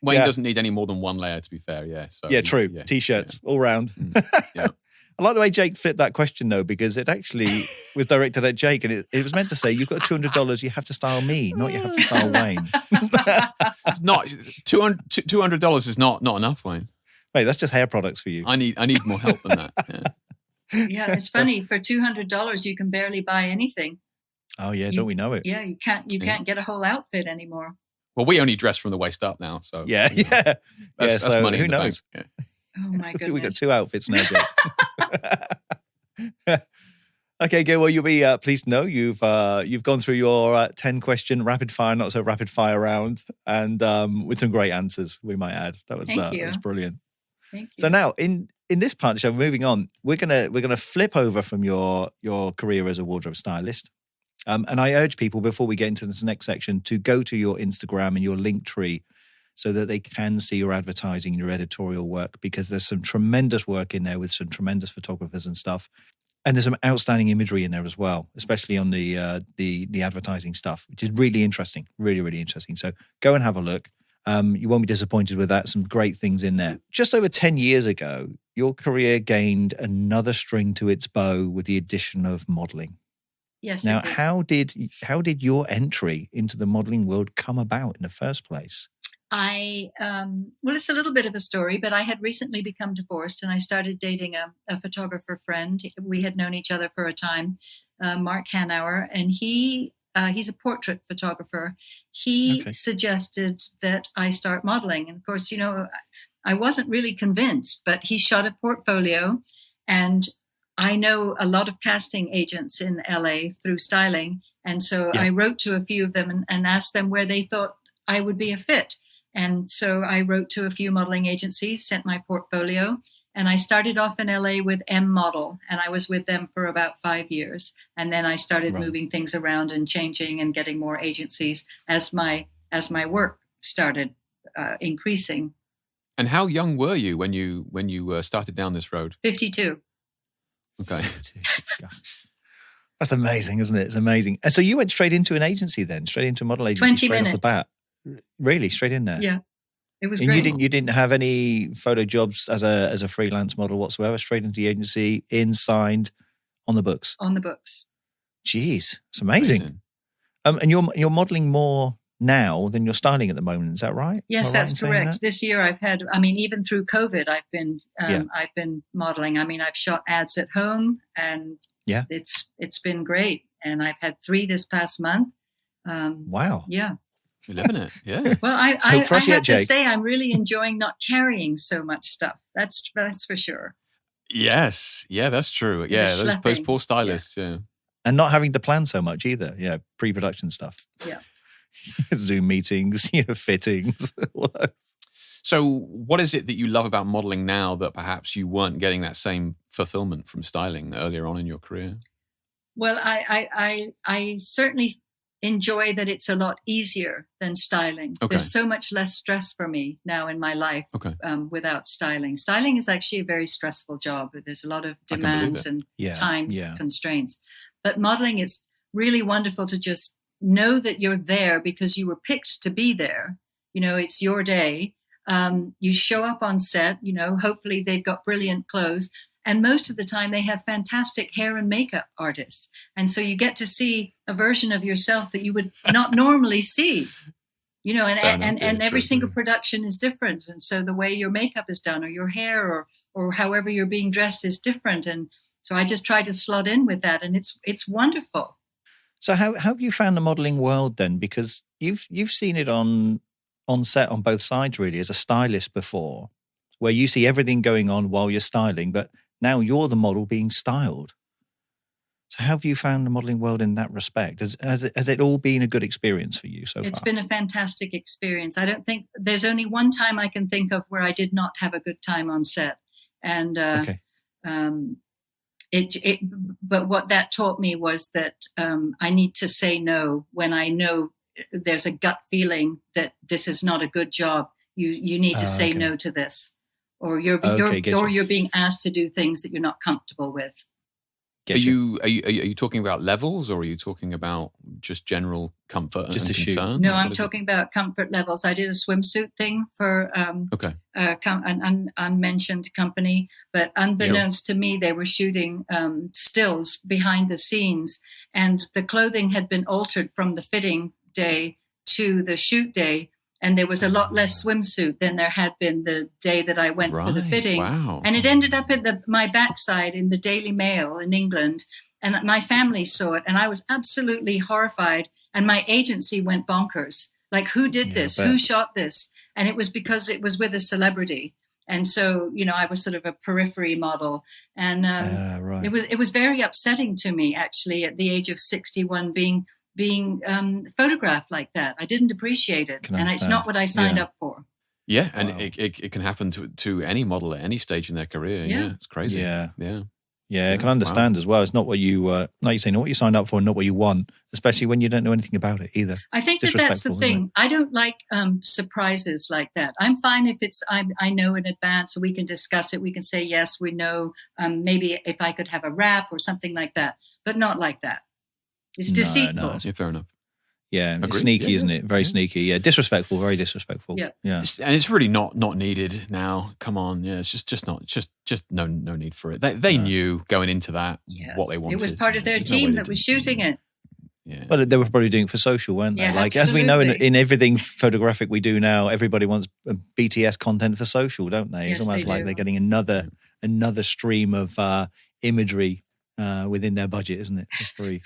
S2: Wayne doesn't need any more than one layer, to be fair. Yeah. So
S1: true. T-shirts all round.
S2: Yeah.
S1: I like the way Jake flipped that question, though, because it actually was directed at Jake, and it was meant to say, you've got $200, you have to style me, not you have to style Wayne.
S2: It's not $200 is not enough, Wayne.
S1: Wait, that's just hair products for you.
S2: I need more help than that.
S3: Yeah, it's funny. For $200, you can barely buy anything.
S1: Oh yeah, don't we know it?
S3: Yeah, you can't get a whole outfit anymore.
S2: Well, we only dress from the waist up now, so
S1: that's
S2: so money.
S1: Who knows?
S2: Yeah.
S3: Oh my goodness,
S1: we got 2 outfits now, Jake. Okay, Gil. Well, you'll be pleased to know you've gone through your 10-question rapid fire, not so rapid fire round, and with some great answers, we might add. That was brilliant.
S3: Thank you.
S1: So now in this part of the show, moving on, we're gonna flip over from your career as a wardrobe stylist. And I urge people, before we get into this next section, to go to your Instagram and your link tree so that they can see your advertising and your editorial work, because there's some tremendous work in there with some tremendous photographers and stuff. And there's some outstanding imagery in there as well, especially on the advertising stuff, which is really interesting, really, really interesting. So go and have a look. You won't be disappointed with that. Some great things in there. Just over 10 years ago, your career gained another string to its bow with the addition of modeling.
S3: Yes.
S1: Now, how did your entry into the modeling world come about in the first place?
S3: Well, it's a little bit of a story, but I had recently become divorced, and I started dating a photographer friend. We had known each other for a time, Mark Cannauer, and he's a portrait photographer. He suggested that I start modeling. And of course, I wasn't really convinced, but he shot a portfolio, and I know a lot of casting agents in LA through styling. And so I wrote to a few of them and asked them where they thought I would be a fit. And so I wrote to a few modeling agencies, sent my portfolio, and I started off in LA with M Model, and I was with them for about 5 years. And then I started moving things around and changing and getting more agencies as my work started increasing.
S2: And how young were you when you started down this road?
S3: 52.
S2: Okay.
S1: Gosh. That's amazing, isn't it? It's amazing. And so you went straight into an agency then, straight into a model agency
S3: 20
S1: straight
S3: minutes.
S1: off the bat? Really? Straight in there?
S3: Yeah. It was
S1: and
S3: great.
S1: You didn't have any photo jobs as a freelance model whatsoever, straight into the agency, signed, on the books?
S3: On the books.
S1: Jeez, it's amazing. And you're modeling more now than you're styling at the moment. Is that right?
S3: Yes, that's correct. This year I've had, even through COVID, I've been modeling. I've shot ads at home, and it's been great. And I've had 3 this past month.
S1: Wow.
S3: Yeah.
S2: You're living it. Yeah.
S3: Well, I have to say I'm really enjoying not carrying so much stuff. That's for sure.
S2: Yes. Yeah, that's true. Yeah, those poor stylists. Yeah.
S1: And not having to plan so much either. Yeah, pre-production stuff.
S3: Yeah.
S1: Zoom meetings, fittings.
S2: So what is it that you love about modeling now that perhaps you weren't getting that same fulfillment from styling earlier on in your career?
S3: Well, I certainly enjoy that it's a lot easier than styling.
S2: Okay.
S3: There's so much less stress for me now in my life without styling. Styling is actually a very stressful job. There's a lot of demands and time constraints. But modeling, it's really wonderful to just know that you're there because you were picked to be there. It's your day. You show up on set, hopefully they've got brilliant clothes. And most of the time they have fantastic hair and makeup artists. And so you get to see a version of yourself that you would not normally see, and every single production is different. And so the way your makeup is done or your hair or however you're being dressed is different. And so I just try to slot in with that. And it's wonderful.
S1: So how have you found the modeling world then? Because you've seen it on set on both sides really as a stylist before, where you see everything going on while you're styling, but now you're the model being styled. So how have you found the modeling world in that respect? Has it all been a good experience for you so far?
S3: It's been a fantastic experience. I don't think there's only one time I can think of where I did not have a good time on set. And but what that taught me was that I need to say no when I know there's a gut feeling that this is not a good job. You need to say no to this. Or you're being asked to do things that you're not comfortable with.
S2: Are you talking about levels, or are you talking about just general comfort and concern?
S3: No, I'm talking about comfort levels. I did a swimsuit thing for an unmentioned company, but unbeknownst to me, they were shooting stills behind the scenes, and the clothing had been altered from the fitting day to the shoot day. And there was a lot less swimsuit than there had been the day that I went for the fitting.
S2: Wow.
S3: And it ended up at my backside in the Daily Mail in England. And my family saw it. And I was absolutely horrified. And my agency went bonkers. Like, who did this? Who shot this? And it was because it was with a celebrity. And so, I was sort of a periphery model. And it was very upsetting to me, actually, at the age of 61, being photographed like that. I didn't appreciate it. And it's not what I signed up for.
S2: Yeah, and it can happen to any model at any stage in their career. Yeah, it's crazy.
S1: Yeah, I can understand as well. It's not what you, like you say, not what you signed up for and not what you want, especially when you don't know anything about it either.
S3: I think that's the thing. I don't like surprises like that. I'm fine if it's, I know in advance, so we can discuss it. We can say, yes, we know, maybe if I could have a wrap or something like that, but not like that. It's deceitful.
S2: Yeah, fair enough.
S1: Yeah, it's sneaky, isn't it? Very sneaky. Yeah, disrespectful, very disrespectful.
S3: Yeah.
S2: And it's really not needed now. Come on, it's just no need for it. They knew going into that what they wanted.
S3: It was part of their team that was shooting it.
S1: Yeah. Well, they were probably doing it for social, weren't they?
S3: Yeah,
S1: like
S3: absolutely.
S1: As we know in everything photographic we do now, everybody wants BTS content for social, don't they? It's almost like they're getting another stream of imagery within their budget, isn't it? For free.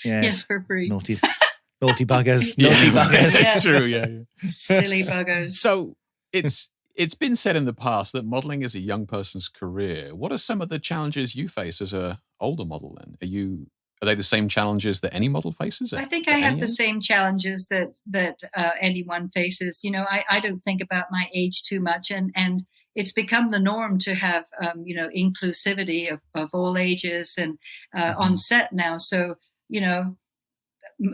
S3: Yes, for free.
S1: Naughty buggers. Naughty buggers.
S2: It's true, yeah.
S3: Silly buggers.
S2: So it's been said in the past that modeling is a young person's career. What are some of the challenges you face as a older model then? Are they the same challenges that any model faces?
S3: I think I have the same challenges that anyone faces. I don't think about my age too much, and it's become the norm to have inclusivity of all ages and on set now. So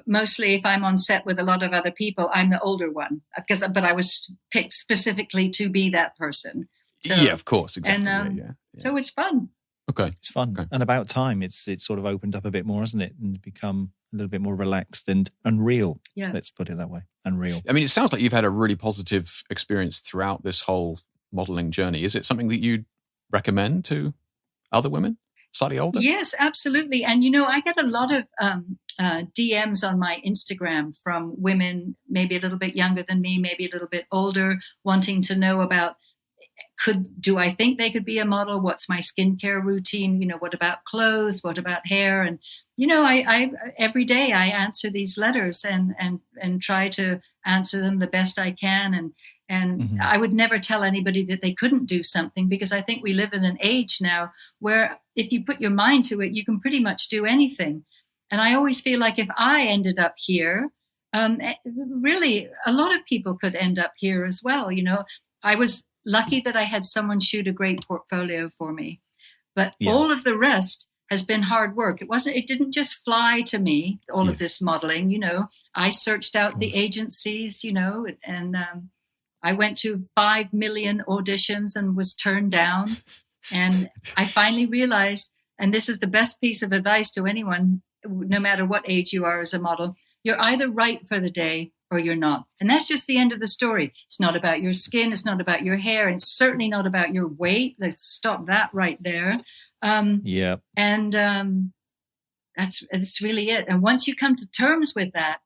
S3: mostly if I'm on set with a lot of other people, I'm the older one but I was picked specifically to be that person. So,
S2: yeah, of course, exactly.
S3: And, so it's fun.
S2: Okay,
S1: it's fun, and about time. It's sort of opened up a bit more, hasn't it, and become a little bit more relaxed and unreal.
S3: Yeah,
S1: let's put it that way. Unreal.
S2: I mean, it sounds like you've had a really positive experience throughout this whole modeling journey. Is it something that you'd recommend to other women? Slightly older?
S3: Yes, absolutely. And, I get a lot of DMs on my Instagram from women, maybe a little bit younger than me, maybe a little bit older, wanting to know about, do I think they could be a model? What's my skincare routine? What about clothes? What about hair? And, I every day I answer these letters and try to answer them the best I can. And I would never tell anybody that they couldn't do something, because I think we live in an age now where if you put your mind to it, you can pretty much do anything. And I always feel like if I ended up here, really a lot of people could end up here as well. I was lucky that I had someone shoot a great portfolio for me, but all of the rest has been hard work. It didn't just fly to me, all of this modeling. I searched out the agencies, and I went to 5 million auditions and was turned down. And I finally realized, and this is the best piece of advice to anyone, no matter what age you are as a model, you're either right for the day or you're not. And that's just the end of the story. It's not about your skin. It's not about your hair. And it's certainly not about your weight. Let's stop that right there. And that's really it. And once you come to terms with that,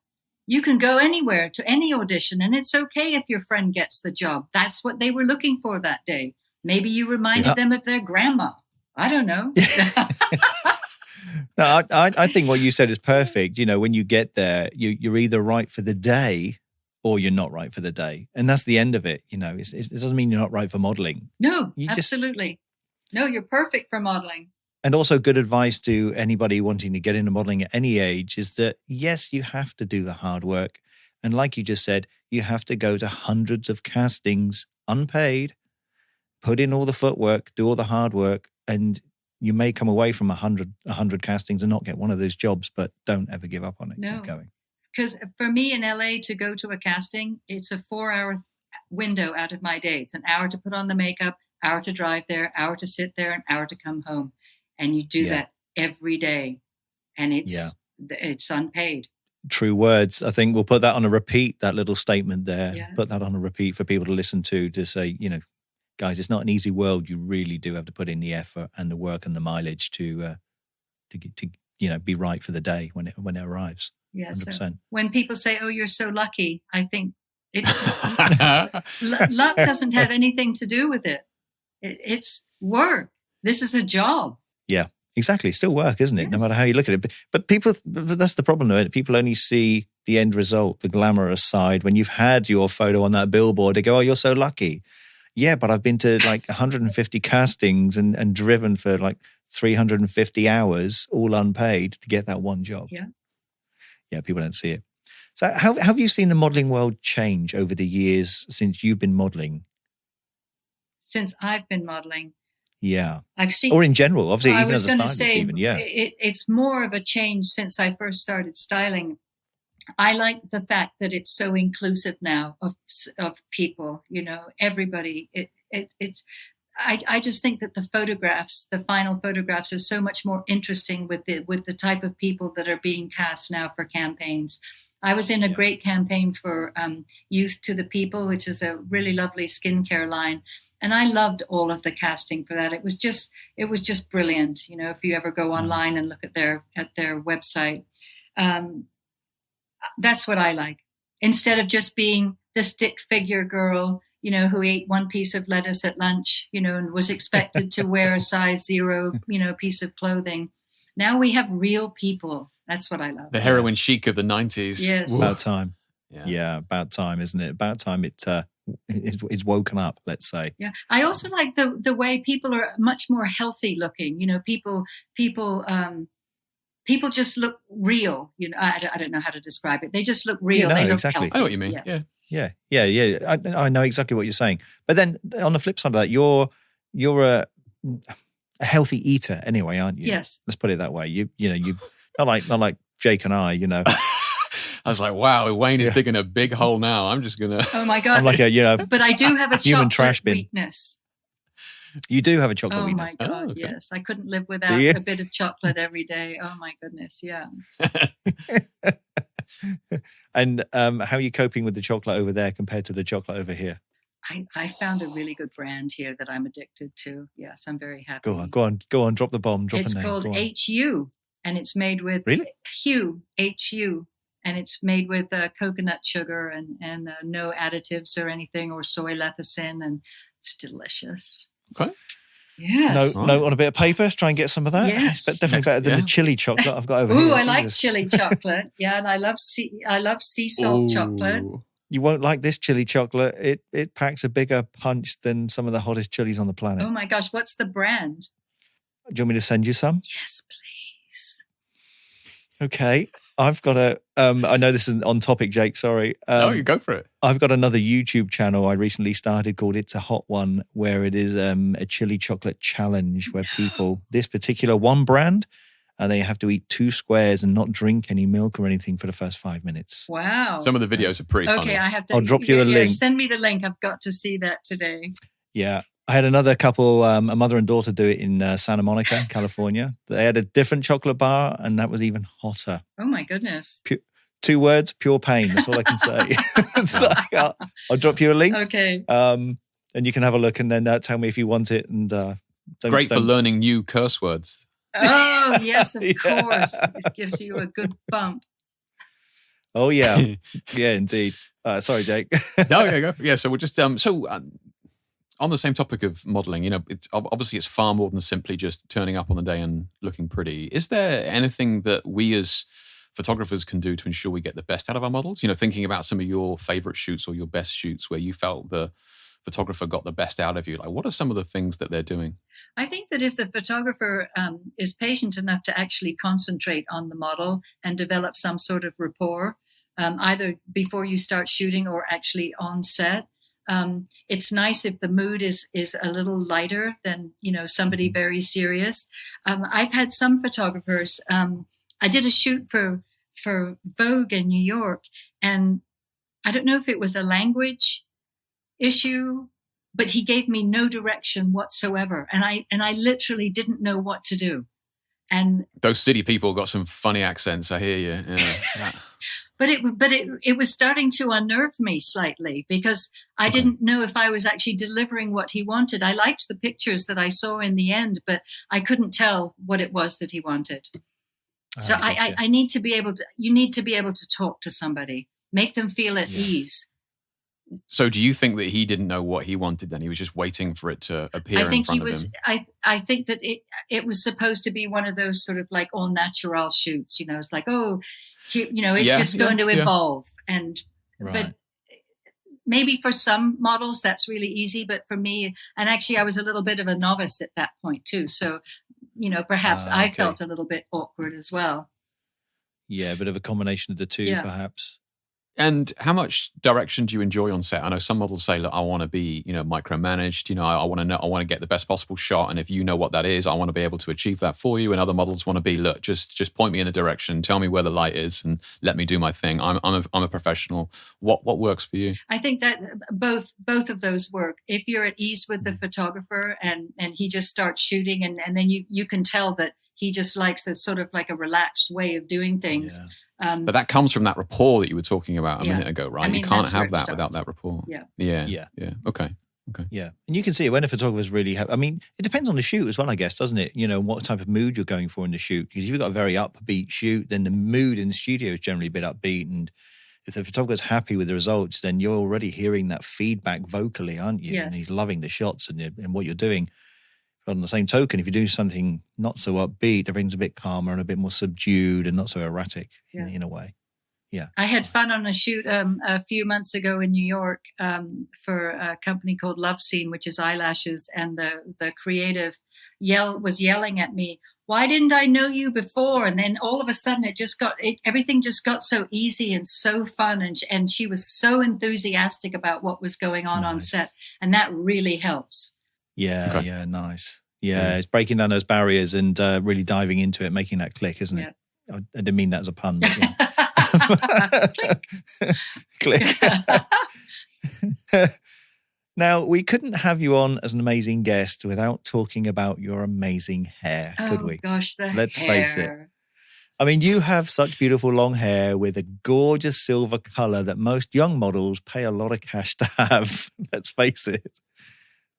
S3: you can go anywhere to any audition, and it's okay if your friend gets the job. That's what they were looking for that day. Maybe you reminded them of their grandma. I don't know.
S1: No, I think what you said is perfect. When you get there, you're either right for the day or you're not right for the day. And that's the end of it. It doesn't mean you're not right for modeling.
S3: No, absolutely. No, you're perfect for modeling.
S1: And also good advice to anybody wanting to get into modeling at any age is that, yes, you have to do the hard work. And like you just said, you have to go to hundreds of castings unpaid, put in all the footwork, do all the hard work, and you may come away from 100 castings and not get one of those jobs, but don't ever give up on it.
S3: No.
S1: Keep going.
S3: Because for me in LA to go to a casting, it's a 4-hour window out of my day. It's an hour to put on the makeup, hour to drive there, hour to sit there, an hour to come home. And you do that every day. And it's unpaid.
S1: True words. I think we'll put that on a repeat, that little statement there. Yeah. Put that on a repeat for people to listen to say, guys, it's not an easy world. You really do have to put in the effort and the work and the mileage to be right for the day when it arrives.
S3: Yeah.
S1: 100%.
S3: So when people say, "Oh, you're so lucky," I think luck doesn't have anything to do with it. It's work. This is a job.
S1: Yeah, exactly. Still work, isn't it? Yes. No matter how you look at it. But that's the problem, though. People only see the end result, the glamorous side. When you've had your photo on that billboard, they go, "Oh, you're so lucky." Yeah, but I've been to like 150 castings and driven for like 350 hours, all unpaid, to get that one job.
S3: Yeah.
S1: Yeah, people don't see it. So how have you seen the modeling world change over the years since you've been modeling?
S3: Since I've been modeling?
S1: Yeah.
S3: I've seen,
S1: or in general, obviously, even as a stylist,
S3: say,
S1: even, yeah.
S3: It's more of a change since I first started styling. I like the fact that it's so inclusive now of people, everybody. I just think that the final photographs are so much more interesting with the type of people that are being cast now for campaigns. I was in a great campaign for Youth to the People, which is a really lovely skincare line. And I loved all of the casting for that. It was just brilliant. If you ever go online and look at their website, that's what I like. Instead of just being the stick figure girl, who ate one piece of lettuce at lunch, and was expected to wear a size 0, piece of clothing. Now we have real people. That's what I love.
S2: The heroin chic of the 90s.
S3: Yes.
S1: About time. Yeah, about time, isn't it? About time it's woken up, let's say.
S3: Yeah. I also like the way people are much more healthy looking. People just look real. I don't know how to describe it. They just look real. They look
S1: exactly.
S3: healthy.
S2: I know what you mean. Yeah.
S1: I know exactly what you're saying. But then on the flip side of that, you're a healthy eater anyway, aren't you?
S3: Yes.
S1: Let's put it that way. You not like Jake and I,
S2: I was like, wow, Wayne is digging a big hole now. I'm just going to...
S3: Oh, my God.
S1: I'm like
S3: but I do have a
S1: human
S3: chocolate
S1: trash bin.
S3: weakness.
S1: You do have a chocolate weakness.
S3: Oh, my God, yes. I couldn't live without a bit of chocolate every day. Oh, my goodness, yeah.
S1: And how are you coping with the chocolate over there compared to the chocolate over here?
S3: I found a really good brand here that I'm addicted to. Yes, I'm very happy.
S1: Go on. Drop the bomb. Drop
S3: It's
S1: a name.
S3: called HU, and it's made with HU, and it's made with coconut sugar and no additives or anything, or soy lecithin, and it's delicious.
S2: Okay.
S3: Yes.
S1: Note on a bit of paper. Try and get some of that.
S3: Yes.
S1: It's definitely better than the chili chocolate I've got over here.
S3: Ooh, I like chili chocolate. Yeah, and I love sea salt chocolate.
S1: You won't like this chili chocolate. It packs a bigger punch than some of the hottest chilies on the planet.
S3: Oh my gosh, what's the brand?
S1: Do you want me to send you some?
S3: Yes, please.
S1: Okay. I've got I know this is on topic, Jake, sorry.
S2: No, you go for it.
S1: I've got another YouTube channel I recently started called It's a Hot One, where it is a chili chocolate challenge where people, this particular one brand, they have to eat 2 squares and not drink any milk or anything for the first 5 minutes.
S3: Wow.
S2: Some of the videos are pretty funny.
S3: Okay,
S1: I'll drop you the link.
S3: Send me the link. I've got to see that today.
S1: Yeah. I had another couple, a mother and daughter, do it in Santa Monica, California. They had a different chocolate bar, and that was even hotter.
S3: Oh, my goodness.
S1: 2 words, pure pain. That's all I can say. It's like, I'll drop you a link.
S3: Okay.
S1: And you can have a look and then tell me if you want it. And
S2: Great for learning new curse words.
S3: Oh, yes, of course. It gives you a good bump.
S1: Oh, yeah. Yeah, indeed. Sorry, Jake.
S2: No, yeah, go. Yeah, so we're just on the same topic of modeling, it's obviously it's far more than simply just turning up on the day and looking pretty. Is there anything that we as photographers can do to ensure we get the best out of our models? Thinking about some of your favorite shoots or your best shoots where you felt the photographer got the best out of you. Like, what are some of the things that they're doing?
S3: I think that if the photographer is patient enough to actually concentrate on the model and develop some sort of rapport, either before you start shooting or actually on set, it's nice if the mood is a little lighter than, somebody very serious. I've had some photographers. I did a shoot for Vogue in New York, and I don't know if it was a language issue, but he gave me no direction whatsoever, and I literally didn't know what to do. And
S2: those city people got some funny accents. I hear you. Yeah.
S3: But it was starting to unnerve me slightly because I didn't know if I was actually delivering what he wanted. I liked the pictures that I saw in the end, but I couldn't tell what it was that he wanted. So I need to be able to. You need to be able to talk to somebody, make them feel at ease.
S2: So do you think that he didn't know what he wanted then? He was just waiting for it to appear
S3: I think
S2: in front
S3: he was.
S2: of him?
S3: I think that it was supposed to be one of those sort of like all natural shoots. It's like, it's just going to evolve. And but maybe for some models that's really easy, but for me, and actually I was a little bit of a novice at that point too. So, perhaps I felt a little bit awkward as well. Yeah,
S1: a bit of a combination of the two, perhaps.
S2: And how much direction do you enjoy on set? I know some models say, look, I want to be, micromanaged. I want to know, I want to get the best possible shot. And if you know what that is, I want to be able to achieve that for you. And other models want to be, look, just point me in the direction, tell me where the light is and let me do my thing. I'm a professional. What works for you?
S3: I think that both of those work. If you're at ease with the photographer and he just starts shooting and then you can tell that he just likes a sort of like a relaxed way of doing things.
S1: Yeah.
S2: But that comes from that rapport that you were talking about a minute ago, right? You can't have that
S3: starts.
S2: Without that rapport.
S3: Yeah.
S2: Okay.
S1: Yeah. And you can see it when a photographer's really it depends on the shoot as well, I guess, doesn't it? What type of mood you're going for in the shoot. Because if you've got a very upbeat shoot, then the mood in the studio is generally a bit upbeat. And if the photographer's happy with the results, then you're already hearing that feedback vocally, aren't you?
S3: Yes.
S1: And he's loving the shots and what you're doing. But on the same token, if you do something not so upbeat, everything's a bit calmer and a bit more subdued and not so erratic in a way. Yeah.
S3: I had fun on a shoot a few months ago in New York for a company called Love Scene, which is eyelashes. And the creative was yelling at me, why didn't I know you before? And then all of a sudden everything just got so easy and so fun. And she was so enthusiastic about what was going on set. And that really helps.
S1: Yeah, okay. Nice. Yeah, it's breaking down those barriers and really diving into it, making that click, isn't it? I didn't mean that as a pun. But click. Now, we couldn't have you on as an amazing guest without talking about your amazing hair, could we?
S3: Oh, gosh,
S1: Let's face it. I mean, you have such beautiful long hair with a gorgeous silver color that most young models pay a lot of cash to have. Let's face it.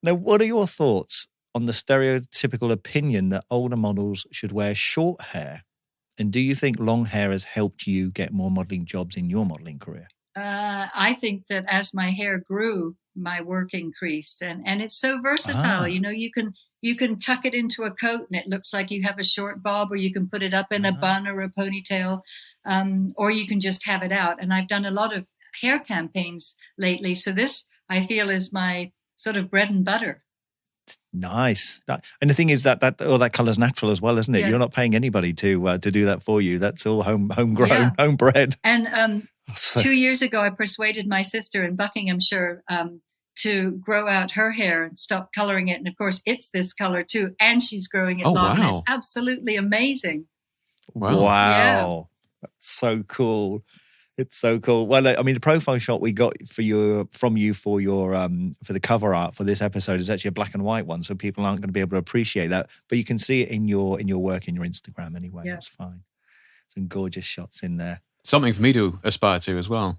S1: Now, what are your thoughts on the stereotypical opinion that older models should wear short hair? And do you think long hair has helped you get more modeling jobs in your modeling career?
S3: I think that as my hair grew, my work increased, and it's so versatile. You know, you can tuck it into a coat and it looks like you have a short bob, or you can put it up in a bun or a ponytail, or you can just have it out. And I've done a lot of hair campaigns lately, so this I feel is my sort of bread and butter.
S1: Nice. And the thing is that color's natural as well, isn't it?
S3: Yeah.
S1: You're not paying anybody to do that for you. That's all homegrown, homebred.
S3: And 2 years ago, I persuaded my sister in Buckinghamshire to grow out her hair and stop coloring it. And of course, it's this color too. And she's growing it long.
S2: Wow.
S3: And it's absolutely amazing.
S1: Wow.
S3: Yeah.
S1: That's so cool. It's so cool. Well, I mean, the profile shot we got from you for the cover art for this episode is actually a black and white one, so people aren't going to be able to appreciate that. But you can see it in your work in your Instagram anyway. Yeah. That's fine. Some gorgeous shots in there.
S2: Something for me to aspire to as well.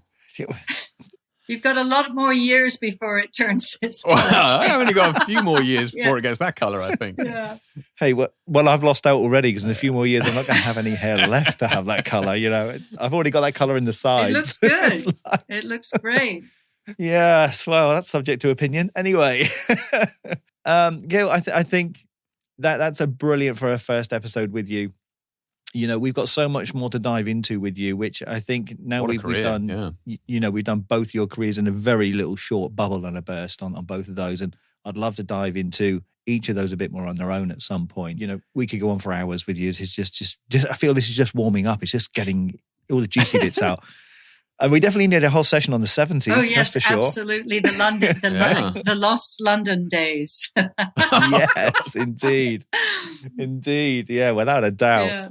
S3: You've got a lot more years before it turns this color.
S2: Well, I've only got a few more years before it gets that color, I think.
S3: Yeah.
S1: Hey, well, I've lost out already because in a few more years I'm not going to have any hair left to have that color. You know, I've already got that color in the sides.
S3: It looks good. It looks great.
S1: Yes, well, that's subject to opinion. Anyway, Gail, I think that's a brilliant for a first episode with you. You know, we've got so much more to dive into with you, which I think now we've done. Yeah. You know, we've done both your careers in a very little short bubble and a burst on both of those, and I'd love to dive into each of those a bit more on their own at some point. You know, we could go on for hours with you. It's just I feel this is just warming up. It's just getting all the juicy bits out. And we definitely need a whole session on the 70s.
S3: Oh, yes,
S1: that's for sure.
S3: Absolutely. The lost London days.
S1: Yes, indeed. Indeed. Yeah, without a doubt. Yeah.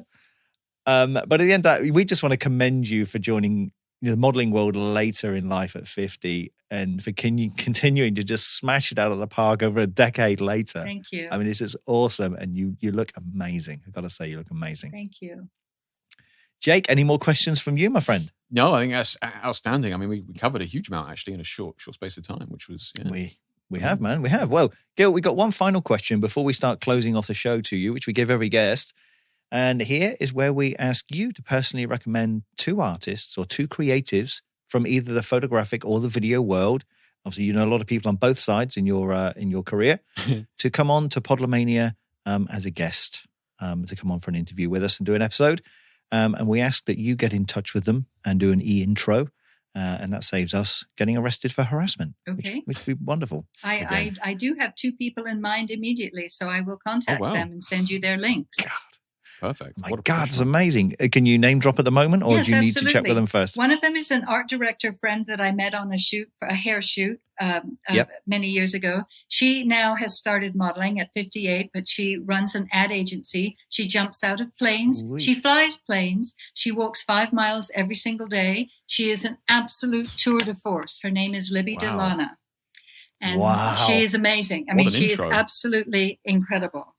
S1: But at the end of that, we just want to commend you for joining the modeling world later in life at 50 and for continuing to just smash it out of the park over a decade later.
S3: Thank you.
S1: I mean, this is awesome. And you look amazing. I've got to say, you look amazing.
S3: Thank you.
S1: Jake, any more questions from you, my friend?
S2: No, I think that's outstanding. I mean, we covered a huge amount actually in a short space of time, which was... Yeah.
S1: We have, man. We have. Well, Gil, we got one final question before we start closing off the show to you, which we give every guest. And here is where we ask you to personally recommend 2 artists or 2 creatives from either the photographic or the video world. Obviously, you know a lot of people on both sides in your career to come on to Podlemania as a guest, to come on for an interview with us and do an episode. And we ask that you get in touch with them and do an e-intro. And that saves us getting arrested for harassment,
S3: okay,
S1: which would be wonderful.
S3: I do have 2 people in mind immediately, so I will contact them and send you their links.
S1: God.
S2: Perfect.
S1: My God, it's amazing. Can you name drop at the moment, or
S3: yes,
S1: do you need
S3: absolutely.
S1: to check with them first?
S3: One of them is an art director friend that I met on a hair shoot many years ago. She now has started modeling at 58, but she runs an ad agency. She jumps out of planes. Sweet. She flies planes. She walks 5 miles every single day. She is an absolute tour de force. Her name is Libby Delana. And she is amazing. I mean, she is absolutely incredible.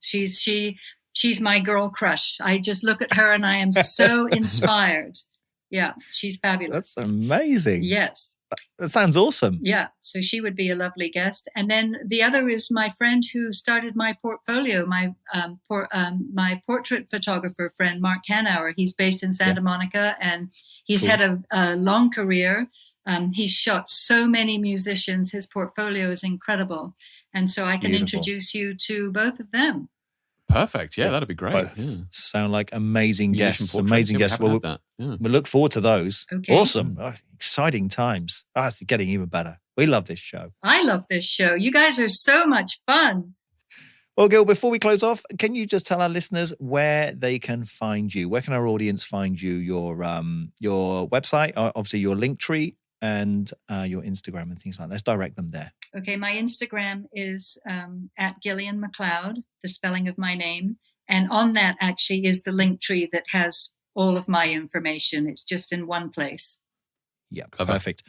S3: She's my girl crush. I just look at her and I am so inspired. Yeah, she's fabulous.
S1: That's amazing.
S3: Yes.
S1: That sounds awesome.
S3: Yeah, so she would be a lovely guest. And then the other is my friend who started my portfolio, my portrait photographer friend, Mark Cannauer. He's based in Santa Monica, and he's had a long career. He's shot so many musicians. His portfolio is incredible. And so I can introduce you to both of them.
S2: Perfect. Yeah, that'd be great. Yeah.
S1: Sound like amazing guests. Amazing guests.
S2: We'll
S1: look forward to those.
S3: Okay.
S1: Awesome. Exciting times. It's getting even better. We love this show.
S3: I love this show. You guys are so much fun.
S1: Well, Gil, before we close off, can you just tell our listeners where they can find you? Where can our audience find you? Your website, obviously your link tree, and your Instagram and things like that. Let's direct them there.
S3: Okay, my Instagram is at Gillean McLeod, the spelling of my name. And on that actually is the link tree that has all of my information. It's just in one place.
S1: Yeah, perfect.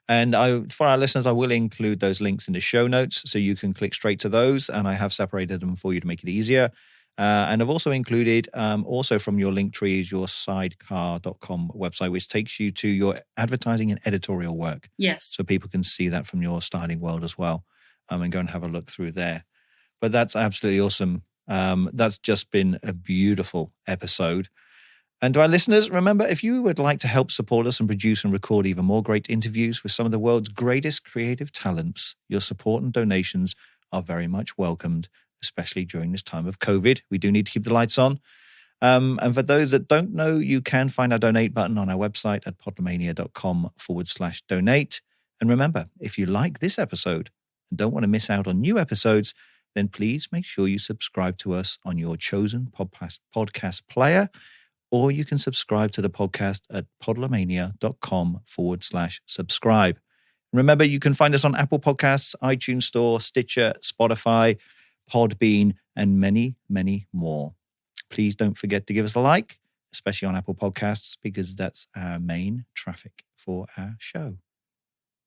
S1: And for our listeners, I will include those links in the show notes so you can click straight to those. And I have separated them for you to make it easier. And I've also included, also from your link tree, is your sidecar.com website, which takes you to your advertising and editorial work.
S3: Yes.
S1: So people can see that from your styling world as well, and go and have a look through there. But that's absolutely awesome. That's just been a beautiful episode. And to our listeners, remember, if you would like to help support us and produce and record even more great interviews with some of the world's greatest creative talents, your support and donations are very much welcomed, especially during this time of COVID. We do need to keep the lights on. And for those that don't know, you can find our donate button on our website at podlemania.com/donate. And remember, if you like this episode and don't want to miss out on new episodes, then please make sure you subscribe to us on your chosen podcast player, or you can subscribe to the podcast at podlemania.com/subscribe. Remember, you can find us on Apple Podcasts, iTunes Store, Stitcher, Spotify, Podbean, and many, many more. Please don't forget to give us a like, especially on Apple Podcasts, because that's our main traffic for our show.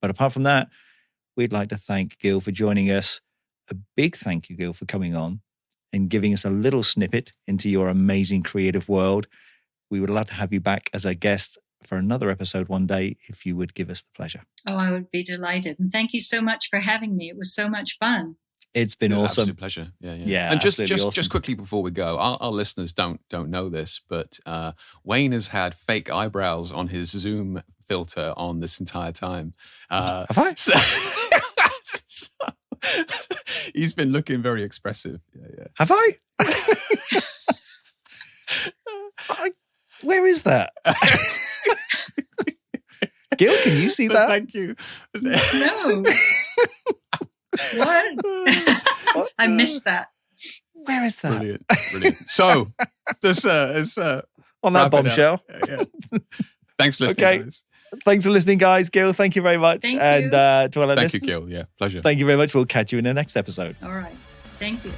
S1: But apart from that, we'd like to thank Gil for joining us. A big thank you, Gil, for coming on and giving us a little snippet into your amazing creative world. We would love to have you back as a guest for another episode one day, if you would give us the pleasure.
S3: Oh, I would be delighted. And thank you so much for having me. It was so much fun.
S1: It's been awesome.
S2: Absolute pleasure. Yeah.
S1: And
S2: just quickly before we go, our listeners don't know this, but Wayne has had fake eyebrows on his Zoom filter on this entire time.
S1: Have I?
S2: He's been looking very expressive. Yeah.
S1: Have I? Where is that? Gil, can you see that?
S2: Thank you.
S3: No. What? I missed that.
S1: Where is that?
S2: Brilliant. So, this
S1: on that bombshell.
S2: Yeah. Thanks for listening, guys.
S1: Thanks for listening, guys. Gil, thank you very much.
S3: Thank you.
S1: And to all our
S2: Thank you,
S1: listeners,
S2: Gil. Yeah, pleasure.
S1: thank you very much. We'll catch you in the next episode.
S3: All right. Thank you.